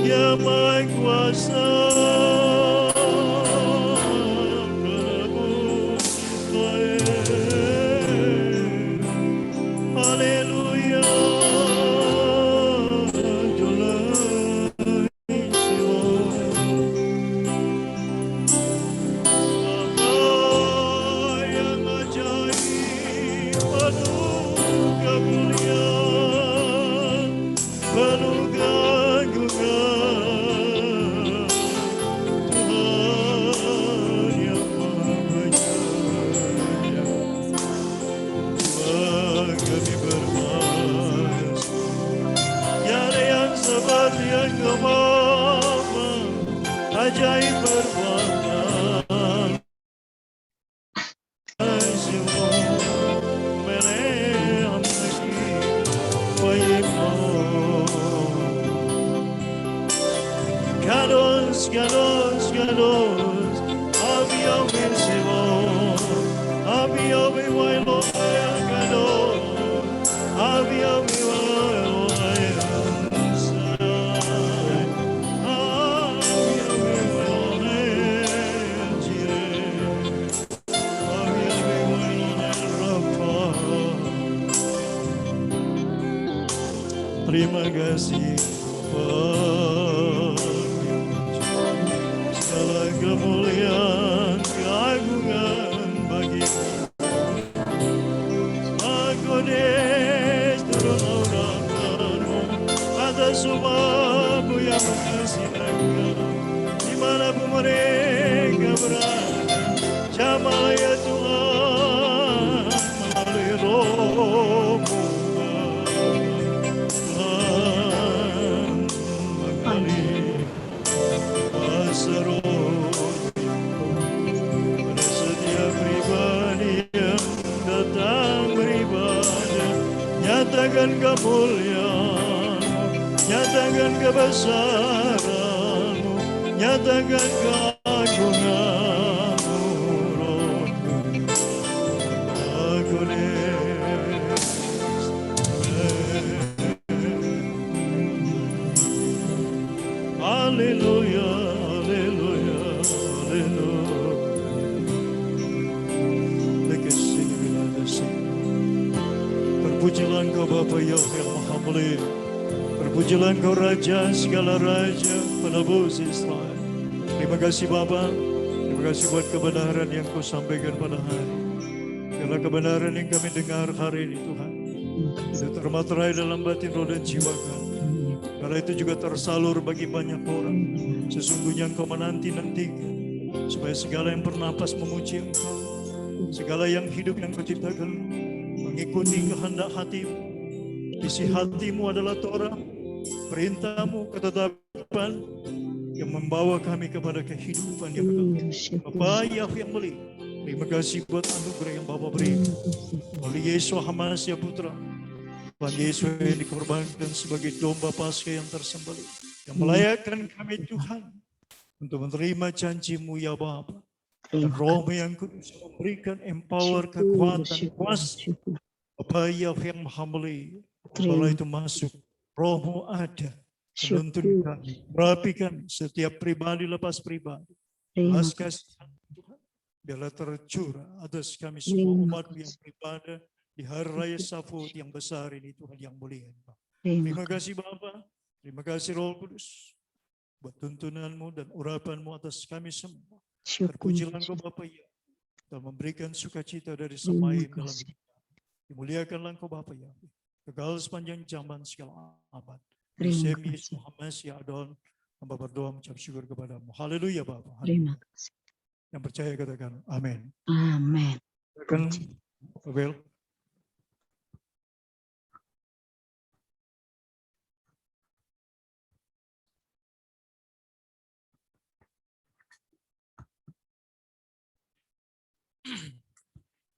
yang Maha Kuasa. Haleluya. Yang ajaib, penuh kemuliaan, penuh keagungan, Tuhan yang Maha Penyayang. Tuhan kami bermahasiswa, tiada yang seperti Engkau Bapa, ajaib perbuatan. Kadosh, Kadosh, Kadosh, Abi Yahweh Sebaot, Abi Yahweh Wailot Kadosh, Abi Yahweh Wailot Sai, Abi Yahweh Wailot Jireh, Abi Yahweh Wailot Rapha. Terima kasih Bapa. Segala kemuliaan, keagungan bagimu. Makodes turun aurakanmu atas umatmu yang mengasihi Engkau. Dimanapun mereka berada, jamalah ya Tuhan melalui rohmu. Tuhan menggali kuasa roh pada setiap pribadi yang datang beribadah. Nyatakan kemuliaan-Mu, nyatakan kebesaran-Mu, nyatakan keagungan-Mu, Rohku. Aku Haleluya, haleluya, haleluya. Terpujilah Engkau Bapa Yahweh yang Maha Mulia. Terpujilah Engkau Raja segala raja, penebus Israel. Terima kasih Bapa. Terima kasih buat kebenaran yang Kau sampaikan pada hari. Karena kebenaran yang kami dengar hari ini Tuhan, itu termaterai dalam batin, roh dan jiwa kami. Karena itu juga tersalur bagi banyak orang. Sesungguhnya Engkau menanti-nantikan supaya segala yang bernapas memuji Engkau, segala yang hidup yang Kau ciptakan mengikuti kehendak hatimu. Isi hatimu adalah Torah, perintahmu, ketetapan yang membawa kami kepada kehidupan yang kekal. Bapa Yahweh yang mulia, terima kasih buat anugerah yang Bapa beri. Oleh Yesus Hamasya Putra, Tuhan Yesus yang dikorbankan sebagai domba Paskah yang tersembelih. yang melayakkan kami Tuhan untuk menerima janji-Mu ya Bapa. Dan Roh yang Kudus memberikan empower, kekuatan, kuasa. Bapa yang Maha Mulia, kalau itu masuk, Roh-Mu ada, menuntun kami, merapi kami, setiap pribadi lepas pribadi. Belas kasihan Tuhan, biarlah tercurah atas kami semua umat yang beribadah di Hari Raya Shavuot yang besar ini Tuhan yang mulia. Terima kasih Bapa, terima kasih Roh Kudus, buat tuntunan-Mu dan urapan-Mu atas kami semua. Terpujilah Engkau Bapa ya, dan memberikan sukacita dari semaim dalam hidup. Dimuliakanlah Engkau Bapa ya, kekal sepanjang zaman segala abad. Yesus Muhammad ya Adon, hamba berdoa mengucap syukur kepadamu. Haleluya Bapa. Terima kasih. Yang percaya katakan amin. Amin. Katakan Abel.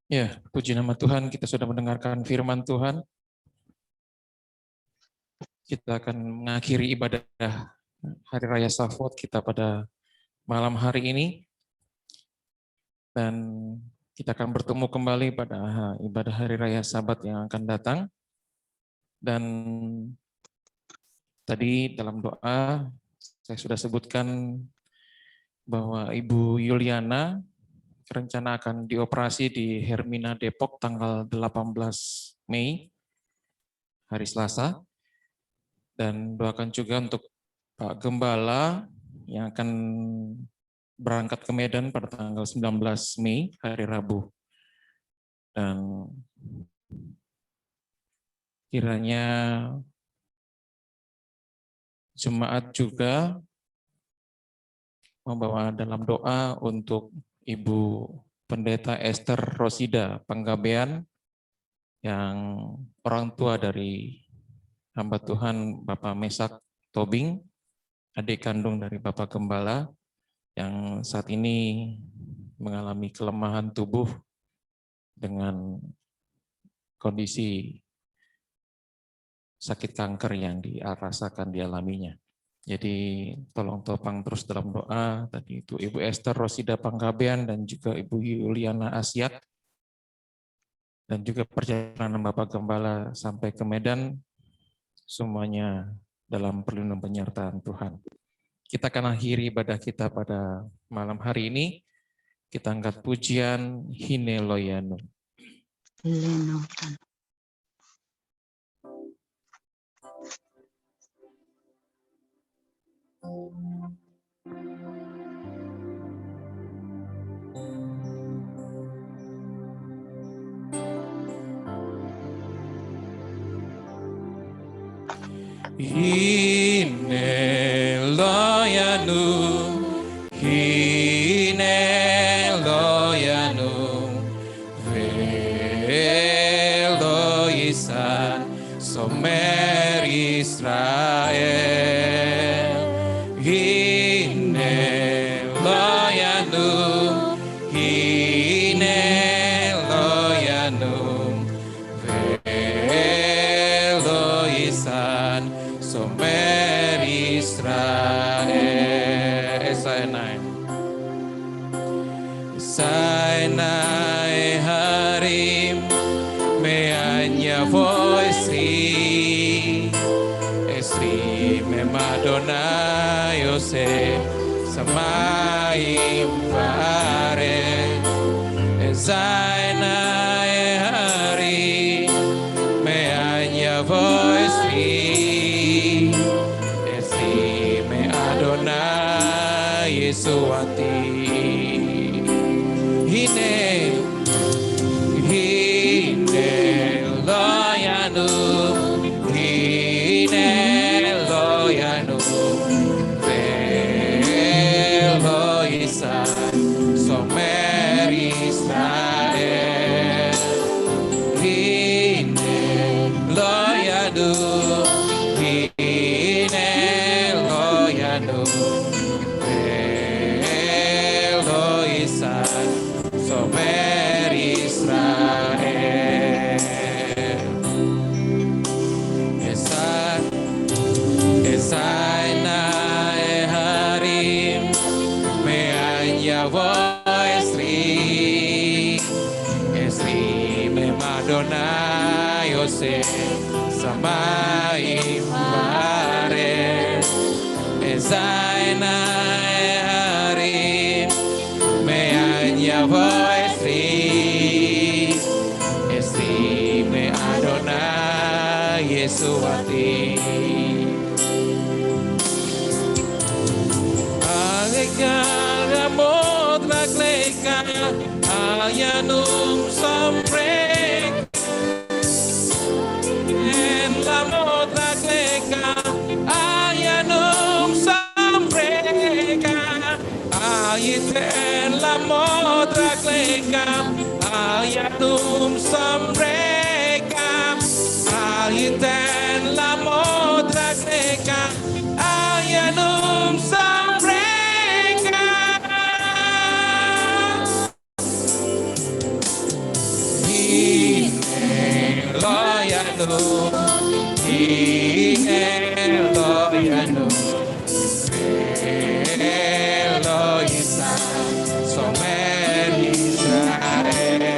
Ya, puji nama Tuhan, kita sudah mendengarkan firman Tuhan. Kita akan mengakhiri ibadah Hari Raya Shavuot kita pada malam hari ini. Dan kita akan bertemu kembali pada ibadah Hari Raya Sabat yang akan datang. Dan tadi dalam doa, saya sudah sebutkan bahwa Ibu Yuliana rencana akan dioperasi di Hermina Depok tanggal 18 Mei, hari Selasa. Dan doakan juga untuk Pak Gembala yang akan berangkat ke Medan pada tanggal 19 Mei, hari Rabu. Dan kiranya jemaat juga membawa dalam doa untuk Ibu Pendeta Esther Rosida Panggabean yang orang tua dari hamba Tuhan Bapak Mesak Tobing, adik kandung dari Bapak Gembala yang saat ini mengalami kelemahan tubuh dengan kondisi sakit kanker yang dirasakan dialaminya. Jadi tolong topang terus dalam doa. Tadi itu Ibu Esther Rosida Panggabean dan juga Ibu Yuliana Asyat. Dan juga perjalanan Bapak Gembala sampai ke Medan, semuanya dalam perlindungan penyertaan Tuhan. Kita akan akhiri ibadah kita pada malam hari ini. Kita angkat pujian Hine Loyanu. Hine Loyanu, Hine Loyanu, Velo Isan, Somer Israel. Hine Loyanu, Hine Loyanu, Velo Isan, Somer Israel. Sainai harim meanya voice Esri me Madonna Yose samai pare Sainai harim meanya voice Esri me Adonai Yesuati. Hine Loyanu, Hine Loyanu, Velo Isan, Somer Israel. Hine Loyanu, Hine Loyanu, Velo Isan, Somer Israel. Esai na Adonai Yosef Samai Mare Ezaina Hari Meanya Voestri Estri Me Adonai Yesuati Alekar Ramot Rakleka Ayanum Samprek En Lamot Rakleka Ayanum Sampreka Ayiten Lamot Rakleka Ayanum Sampreka Ayiten Lamot Rakleka Ayanum Sampreka Eloyanu, Eloyanu, Eloyisa, Somer Israel.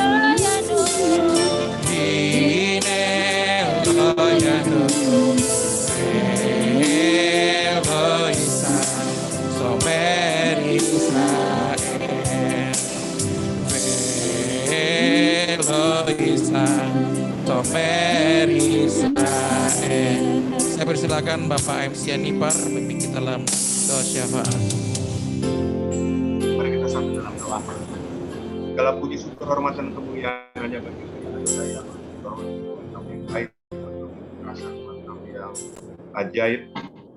Eloyanu, Eloyanu, Eloyisa, Somer Israel. Eloisa, Tomer Israel. Saya persilakan Bapak MC Anipar memimpin kita dalam doa syafaat. Mari kita satu dalam doa. Segala puji syukur hormat dan kemuliaan hanya bagi saya. Kami baik, rasa Tuhan kami yang ajaib.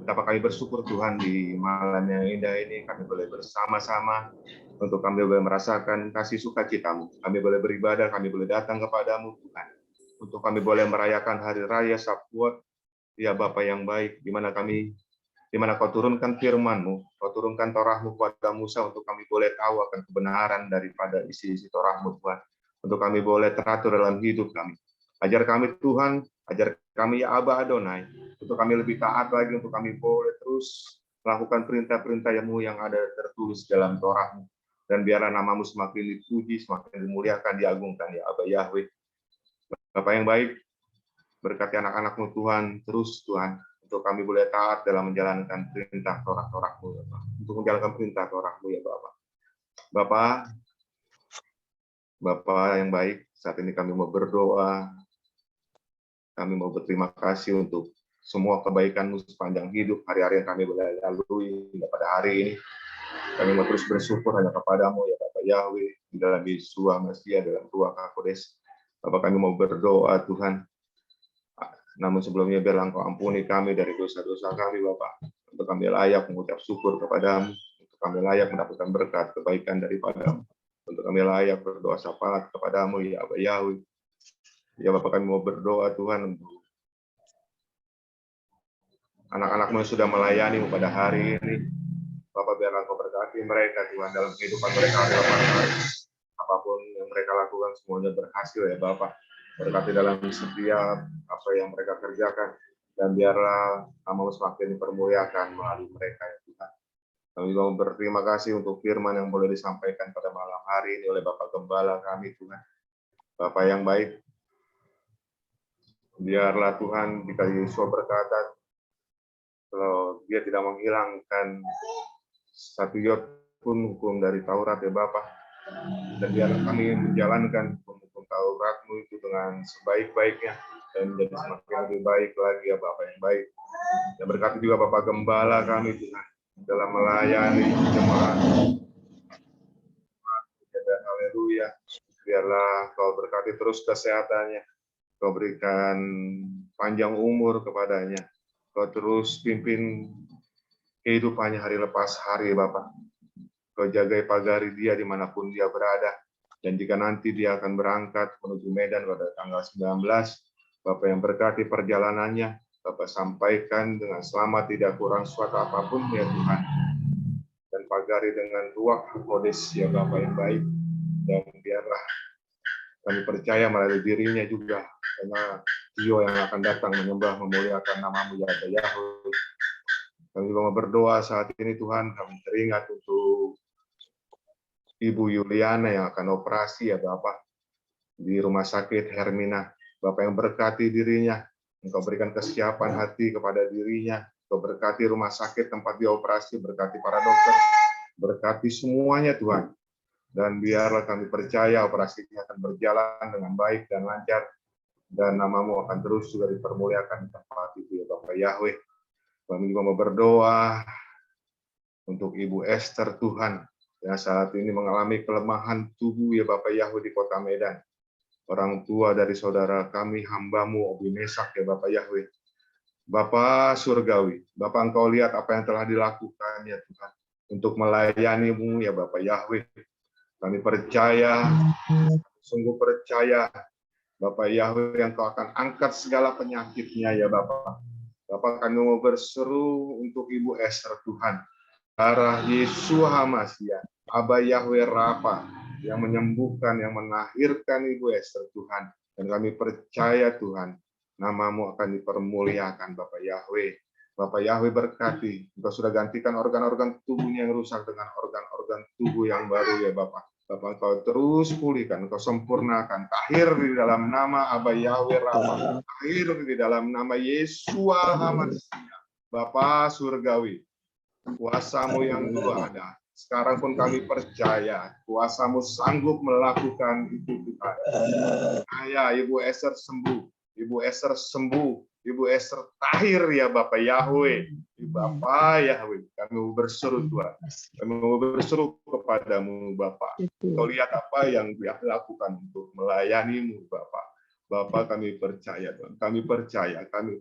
Betapa kami bersyukur Tuhan di malam yang indah ini kami boleh bersama-sama untuk kami boleh merasakan kasih sukacitamu. Kami boleh beribadah, kami boleh datang kepadamu Tuhan. Untuk kami boleh merayakan hari raya Sabuat, ya Bapa yang baik, di mana kau turunkan firman-Mu, kau turunkan Torah-Mu kepada Musa untuk kami boleh tahu akan kebenaran daripada isi-isi Torah-Mu Tuhan. Untuk kami boleh teratur dalam hidup kami. Ajar kami Tuhan, ajar kami ya Aba Adonai, untuk kami lebih taat lagi, untuk kami boleh terus melakukan perintah-perintah-Mu yang ada tertulis dalam Torah-Mu. Dan biarlah nama-Mu semakin dipuji, semakin dimuliakan, diagungkan ya Aba Yahweh. Bapak yang baik, berkati anak-anak-Mu Tuhan, terus Tuhan, untuk kami boleh taat dalam menjalankan perintah Torah-Torah-Mu, untuk menjalankan perintah Torah-Mu ya Bapak. Bapak yang baik, saat ini kami mau berdoa, kami mau berterima kasih untuk semua kebaikan-Mu sepanjang hidup, hari-hari yang kami boleh lalui hingga pada hari ini. Kami mau terus bersyukur hanya kepadamu ya Bapak Yahweh, di dalam Yesua Mesia, dalam Ruach HaKodes. Bapak kami mau berdoa Tuhan, namun sebelumnya biarlah Engkau ampuni kami dari dosa-dosa kami Bapak, untuk kami layak mengucap syukur kepadamu, untuk kami layak mendapatkan berkat kebaikan daripadamu, untuk kami layak berdoa syafaat kepadamu ya Bapak Yahweh. Ya Bapak kami mau berdoa Tuhan untuk anak-anak-Mu yang sudah melayani pada hari ini. Bapak biarlah Engkau berkati mereka Tuhan dalam kehidupan mereka hari-hari. Apapun yang mereka lakukan semuanya berhasil ya Bapak. Berkati dalam setiap apa yang mereka kerjakan. Dan biarlah nama-Mu semakin dipermuliakan melalui mereka ya Tuhan. Kami mau berterima kasih untuk firman yang boleh disampaikan pada malam hari ini oleh Bapak Gembala kami Tuhan. Bapak yang baik, biarlah Tuhan jika Yesus berkata, kalau dia tidak menghilangkan satu iot pun hukum dari Taurat ya Bapak, dan biarlah kami menjalankan hukum Taurat-Mu itu dengan sebaik-baiknya dan menjadi semakin lebih baik lagi ya Bapak yang baik. Dan berkati juga Bapak Gembala kami Tuhan dalam melayani jemaat. Haleluya. Biarlah Kau berkati terus kesehatannya, Kau berikan panjang umur kepadanya, Kau terus pimpin kehidupannya hari lepas hari Bapak. Kau jagai pagari dia dimanapun dia berada. Dan jika nanti dia akan berangkat menuju Medan pada tanggal 19, Bapak yang berkati perjalanannya, Bapak sampaikan dengan selamat, tidak kurang suatu apapun ya Tuhan. Dan pagari dengan Ruach HaKodes ya Bapak yang baik. Dan biarlah kami percaya melalui dirinya juga, karena Dia yang akan datang menyembah memuliakan nama-Mu ya Yahweh. Kami mau berdoa saat ini Tuhan, kami teringat untuk Ibu Yuliana yang akan operasi ya Bapak, di Rumah Sakit Hermina. Bapak yang berkati dirinya, Engkau berikan kesiapan hati kepada dirinya, Engkau berkati rumah sakit tempat dia operasi, berkati para dokter, berkati semuanya Tuhan. Dan biarlah kami percaya operasinya akan berjalan dengan baik dan lancar, dan nama-Mu akan terus juga dipermuliakan di tempat itu ya Bapak Yahweh. Kami juga mau berdoa untuk Ibu Esther Tuhan, yang saat ini mengalami kelemahan tubuh ya Bapak Yahweh di Kota Medan. Orang tua dari saudara kami, hamba-Mu Obi Mesak ya Bapak Yahweh. Bapak Surgawi, Bapak Engkau lihat apa yang telah dilakukan ya Tuhan, untuk melayani-Mu ya Bapak Yahweh. Kami percaya, sungguh percaya, Bapak Yahweh, yang Kau akan angkat segala penyakitnya ya Bapak. Bapak, kami mau berseru untuk Ibu Esther Tuhan, darah Yesus HaMashiach, Aba Yahweh Rafa, yang menyembuhkan, yang melahirkan Ibu Esther Tuhan. Dan kami percaya Tuhan, nama-Mu akan dipermuliakan Bapak Yahweh. Bapak Yahweh berkati, Engkau sudah gantikan organ-organ tubuhnya yang rusak dengan organ-organ tubuh yang baru ya Bapak. Bapak, Engkau terus pulihkan, Engkau sempurnakan. Tahir di dalam nama Aba Yahweh Rafa, tahir di dalam nama Yesua HaMashiach. Bapak Surgawi, kuasa-Mu yang dulu ada, sekarang pun kami percaya kuasa-Mu sanggup melakukan itu Tuhan. Ayah, Ibu Esther sembuh, Ibu Esther sembuh, Ibu Esther tahir ya Bapak Yahweh. Bapak Yahweh, kami mau berseru Tuhan, kami mau berseru kepadamu Bapak. Kau lihat apa yang Dia lakukan untuk melayani-Mu Bapak. Bapak, kami percaya Tuhan, kami percaya kepada.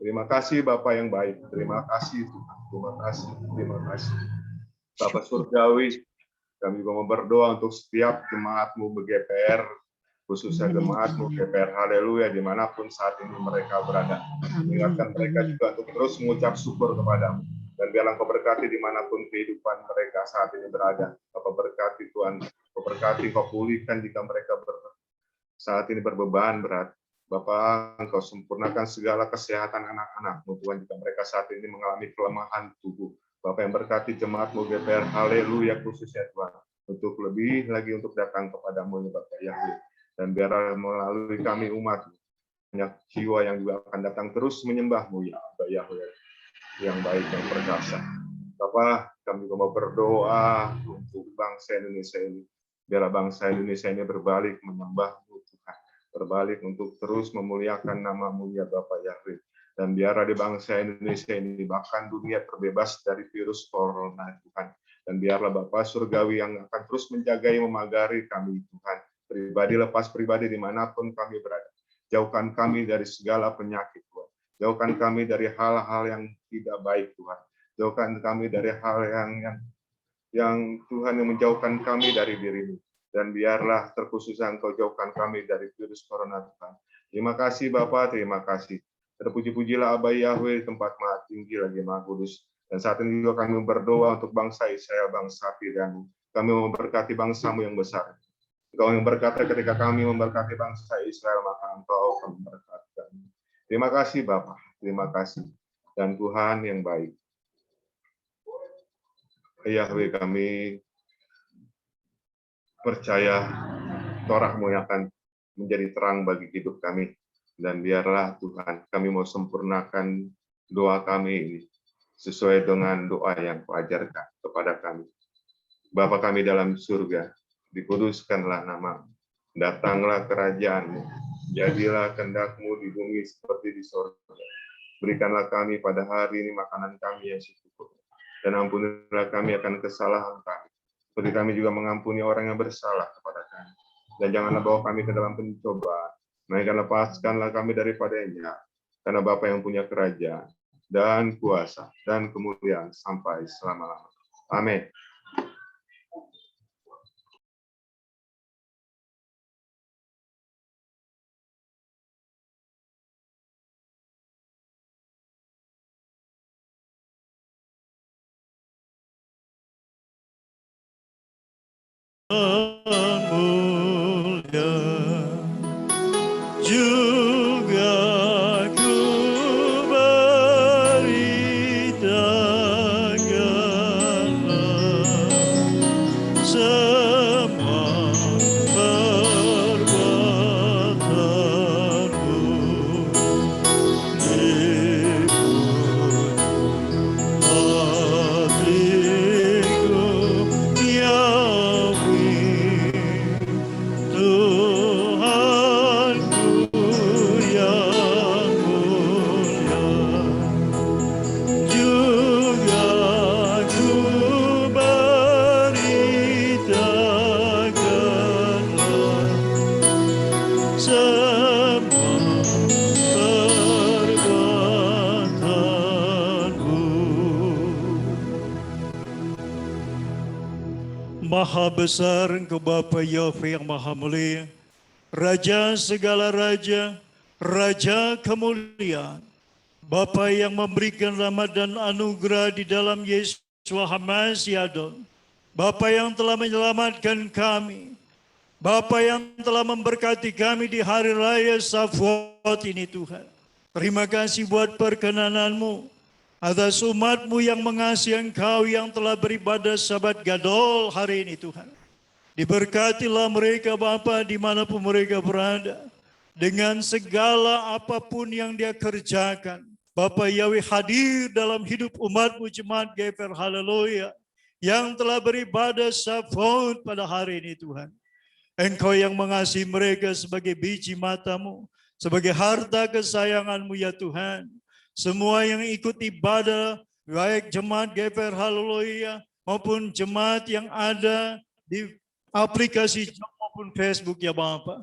Terima kasih Bapak yang baik, terima kasih Tuhan, terima kasih. Bapak Surgawi, kami mau berdoa untuk setiap jemaat-Mu BGPR, khususnya jemaat-Mu GPR Haleluya, dimanapun saat ini mereka berada. Ingatkan mereka juga untuk terus mengucap syukur kepadamu. Dan biarlah Kau berkati dimanapun kehidupan mereka saat ini berada. Bapak berkati Tuhan, Kau berkati, Kau pulihkan jika mereka saat ini berbeban berat. Bapak, Engkau sempurnakan segala kesehatan anak-anak-Mu Tuhan, jika mereka saat ini mengalami kelemahan tubuh. Bapak yang berkati jemaat-Mu GPR Haleluya khususnya Tuhan, untuk lebih lagi untuk datang kepadamu ya Bapak Yahweh. Dan biarlah melalui kami umat, banyak jiwa yang juga akan datang terus menyembah-Mu ya Bapak Yahweh, yang baik, yang perkasa. Bapak, kami juga mau berdoa untuk bangsa Indonesia ini. Biarlah bangsa Indonesia ini berbalik menyembah-Mu Tuhan, berbalik untuk terus memuliakan nama-Mu ya Bapak Yahweh. Dan biarlah di bangsa Indonesia ini, bahkan dunia terbebas dari virus corona Tuhan. Dan biarlah Bapak Surgawi yang akan terus menjagai, memagari kami Tuhan, pribadi lepas pribadi dimanapun kami berada. Jauhkan kami dari segala penyakit Tuhan. Jauhkan kami dari hal-hal yang tidak baik Tuhan. Jauhkan kami dari hal yang Tuhan yang menjauhkan kami dari diri-Mu. Dan biarlah terkhusus Engkau jauhkan kami dari virus corona Tuhan. Terima kasih Bapak, terima kasih. Terpuji-pujilah Aba Yahweh, tempat Maha Tinggi lagi Maha Kudus. Dan saat ini juga kami berdoa untuk bangsa Israel, bangsa Firman-Mu. Kami memberkati bangsa-Mu yang besar. Engkau yang berkata ketika kami memberkati bangsa Israel, maka Engkau akan memberkati kami. Terima kasih Bapak, terima kasih. Dan Tuhan yang baik. Yahweh, kami percaya Torah-Mu yang akan menjadi terang bagi hidup kami. Dan biarlah Tuhan, kami mau sempurnakan doa kami ini sesuai dengan doa yang Kau ajarkan kepada kami. Bapa kami dalam surga, dikuduskanlah nama-Mu, datanglah kerajaan-Mu, jadilah kehendak-Mu di bumi seperti di surga. Berikanlah kami pada hari ini makanan kami yang secukupnya, dan ampunilah kami akan kesalahan kami, seperti kami juga mengampuni orang yang bersalah kepada kami. Dan janganlah bawa kami ke dalam pencobaan, melainkan lepaskanlah kami daripadanya, karena Bapa yang punya kerajaan, dan kuasa, dan kemuliaan sampai selama-lamanya. Amin. Mulia juga ku beritakanlah semua perbuatanmu hatiku Yahweh Tuhanku yang mulia juga ku beritakanlah semua perbuatanmu. Maha besar Engkau Bapa Yahweh yang Maha Mulia, Raja segala raja, Raja kemuliaan, Bapa yang memberikan rahmat dan anugerah di dalam Yesus Hamasiadon, Bapa yang telah menyelamatkan kami, Bapa yang telah memberkati kami di hari raya Shavuot ini Tuhan. Terima kasih buat perkenanan-Mu atas umat-Mu yang mengasihi Engkau yang telah beribadah Sabat Gadol hari ini Tuhan. Diberkatilah mereka Bapa dimanapun mereka berada, dengan segala apapun yang dia kerjakan. Bapa Yahweh hadir dalam hidup umat-Mu jemaat GPR Haleluya yang telah beribadah Shavuot pada hari ini Tuhan. Engkau yang mengasihi mereka sebagai biji mata-Mu, sebagai harta kesayangan-Mu ya Tuhan. Semua yang ikut ibadah, baik jemaat GPR Haleluya maupun jemaat yang ada di aplikasi maupun Facebook ya Bapa.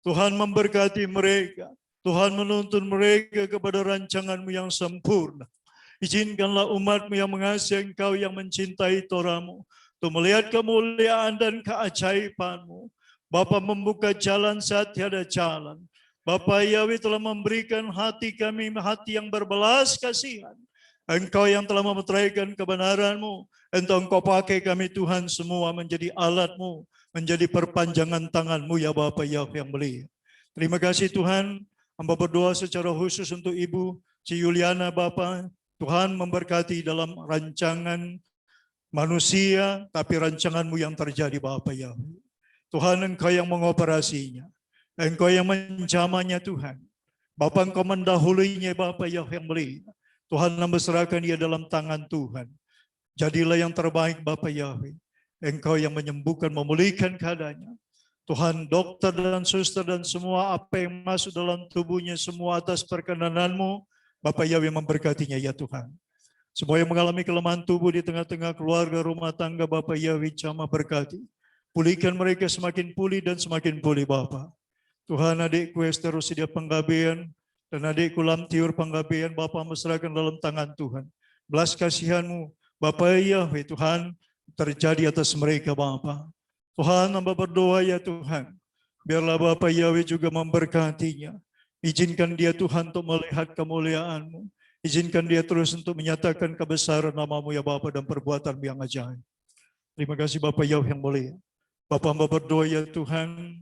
Tuhan memberkati mereka. Tuhan menuntun mereka kepada rancangan-Mu yang sempurna. Izinkanlah umat-Mu yang mengasihi Engkau, yang mencintai Torah-Mu, untuk melihat kemuliaan dan keajaiban-Mu. Bapa membuka jalan saat tiada jalan. Bapa Yahweh telah memberikan hati kami hati yang berbelas kasihan. Engkau yang telah memeteraikan kebenaran-Mu, Engkau pakai kami Tuhan semua menjadi alat-Mu, menjadi perpanjangan tangan-Mu ya Bapa Yahweh yang mulia. Terima kasih Tuhan, hamba berdoa secara khusus untuk Ibu Ci Yuliana Bapa. Tuhan memberkati dalam rancangan manusia, tapi rancangan-Mu yang terjadi Bapa Yahweh. Tuhan Engkau yang mengoperasinya, Engkau yang menjamanya Tuhan. Bapa Engkau mendahuluinya Bapa Yahweh yang mulia. Tuhan serahkan dia dalam tangan Tuhan. Jadilah yang terbaik Bapa Yahweh. Engkau yang menyembuhkan, memulihkan keadaannya. Tuhan, dokter dan suster dan semua apa yang masuk dalam tubuhnya semua atas perkenanan-Mu, Bapa Yahweh memberkatinya ya Tuhan. Semua yang mengalami kelemahan tubuh di tengah-tengah keluarga rumah tangga Bapa Yahweh jamah berkati. Pulihkan mereka semakin pulih dan semakin pulih Bapa. Tuhan, adikku Esther Rosidia Panggabean dan adikku Lamtiur Panggabean, Bapa mesrakan dalam tangan Tuhan. Belas kasihan-Mu, Bapa Yahweh Tuhan, terjadi atas mereka Bapa. Tuhan, hamba berdoa ya Tuhan, biarlah Bapa Yahweh juga memberkatinya. Izinkan dia Tuhan untuk melihat kemuliaan-Mu. Izinkan dia terus untuk menyatakan kebesaran nama-Mu ya Bapa dan perbuatan-Mu yang ajaib. Terima kasih Bapa Yahweh yang mulia. Bapa hamba berdoa ya Tuhan,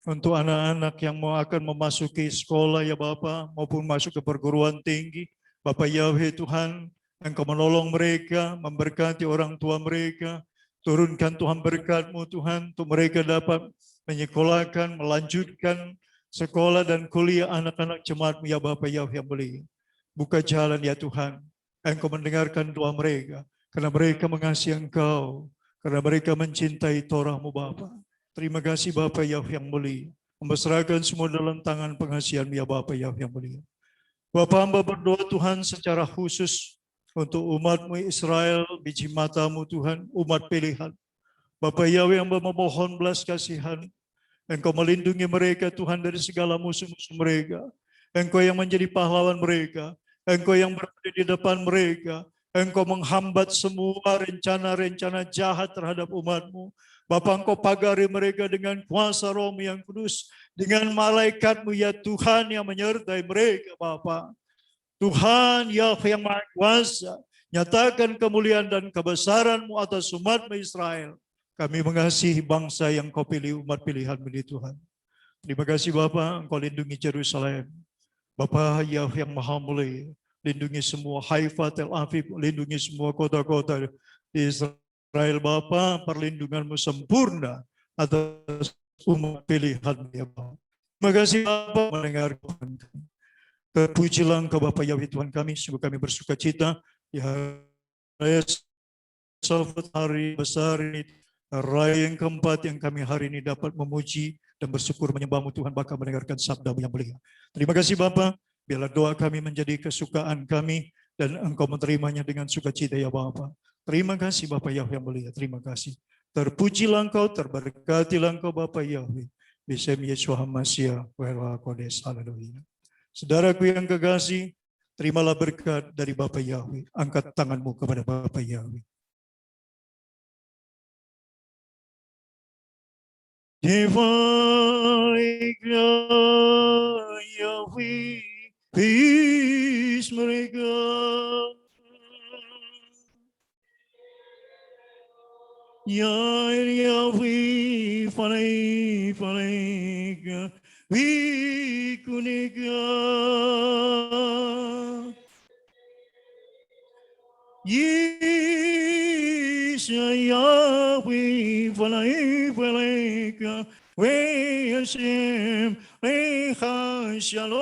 untuk anak-anak yang mau akan memasuki sekolah ya Bapa, maupun masuk ke perguruan tinggi. Bapa Yahweh Tuhan, Engkau menolong mereka, memberkati orang tua mereka. Turunkan Tuhan berkat-Mu Tuhan, untuk mereka dapat menyekolahkan, melanjutkan sekolah dan kuliah anak-anak jemaat-Mu ya Bapa Yahweh yang mulia. Buka jalan ya Tuhan, Engkau mendengarkan doa mereka, karena mereka mengasihi Engkau, karena mereka mencintai Torah-Mu Bapa. Terima kasih Bapa Yahweh yang mulia. Memberserahkan semua dalam tangan pengasihan-Mu ya Bapa Yahweh yang mulia. Bapa hamba berdoa Tuhan secara khusus untuk umat-Mu Israel, biji mata-Mu Tuhan, umat pilihan. Bapa Yahweh hamba memohon belas kasihan. Engkau melindungi mereka Tuhan dari segala musuh-musuh mereka. Engkau yang menjadi pahlawan mereka. Engkau yang berada di depan mereka. Engkau menghambat semua rencana-rencana jahat terhadap umat-Mu. Bapa Engkau pagari mereka dengan kuasa Roh-Mu yang kudus. Dengan malaikat-Mu ya Tuhan yang menyertai mereka Bapa. Tuhan Yahweh yang Maha Kuasa, nyatakan kemuliaan dan kebesaran-Mu atas umat-Mu Israel. Kami mengasihi bangsa yang Kau pilih, umat pilihan-Mu ini Tuhan. Terima kasih Bapa, Engkau lindungi Yerusalem. Bapa Yahweh yang Maha Mulia, lindungi semua Haifa, Tel Aviv, lindungi semua kota-kota di Israel. Israel Bapa, perlindungan-Mu sempurna atas umat pilihan ya Bapa. Terima kasih Bapa mendengar kami. Terpujilah Engkau Bapa Yahweh Tuhan kami, sungguh kami bersuka cita di hari Sabat hari besar ini, raya yang keempat yang kami hari ini dapat memuji dan bersyukur menyembah-Mu Tuhan, bahkan mendengarkan sabda-Mu yang mulia. Terima kasih Bapa, biarlah doa kami menjadi kesukaan kami dan Engkau menerimanya dengan sukacita ya Bapa. Terima kasih Bapa Yahweh yang mulia, terima kasih. Terpujilah Engkau, terberkatilah Engkau Bapa Yahweh. Bisem Yesus Hamasia, Wela Kodes, haleluya. Saudaraku yang kekasih, terimalah berkat dari Bapa Yahweh. Angkat tanganmu kepada Bapa Yahweh. Divine Yahweh, peace mereka. Yahweh, falei, wikunika. Yahweh, falei, we Hashem, lecha shalom.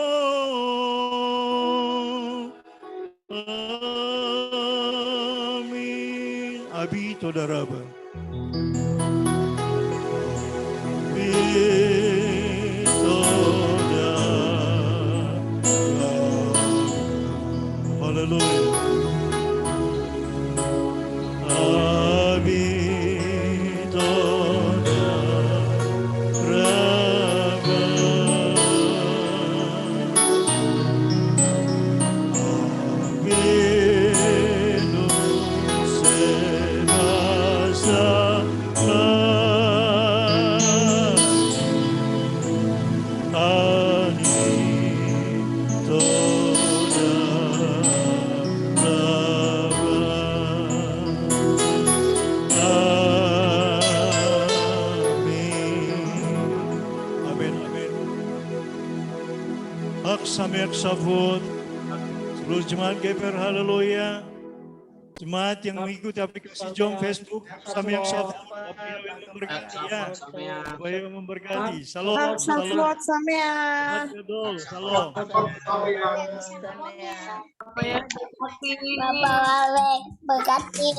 Amin. Abi todaraba. Hallelujah. Samek Savut, seluruh jemaat GPR, haleluya. Jemaat yang mengikuti aplikasi Jom Facebook, Samek Savut, memberkati ya, supaya memberkati. Salam, salam. Salam. berkati.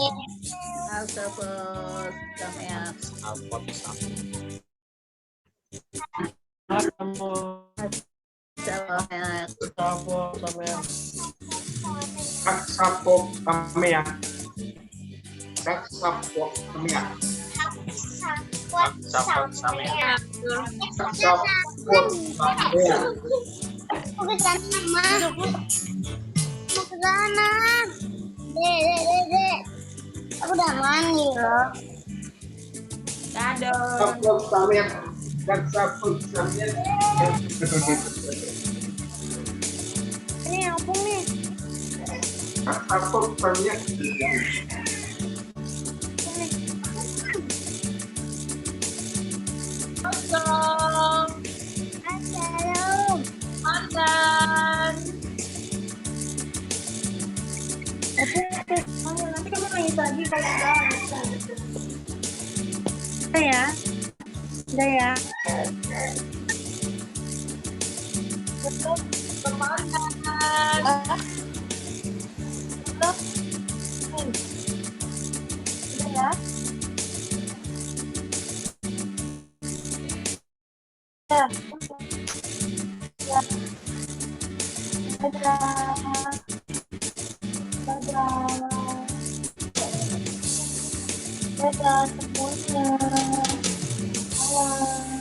Saksapok Kamea. Saksapok Kamea. Saksapok Kamea. Saksapok Kamea. Mau ke sana, Ma. Mau ke sana. Dek. Aku udah mandi loh. Saksapok Kamea. Saksapok Kamea. Ini apa nih? Saksapok Kamea. Assalamualaikum. Nanti kamu nangis lagi kalau udah ya. Betul, bermakan. Betul. Udah ya. Ya. Dadah semuanya. Halo.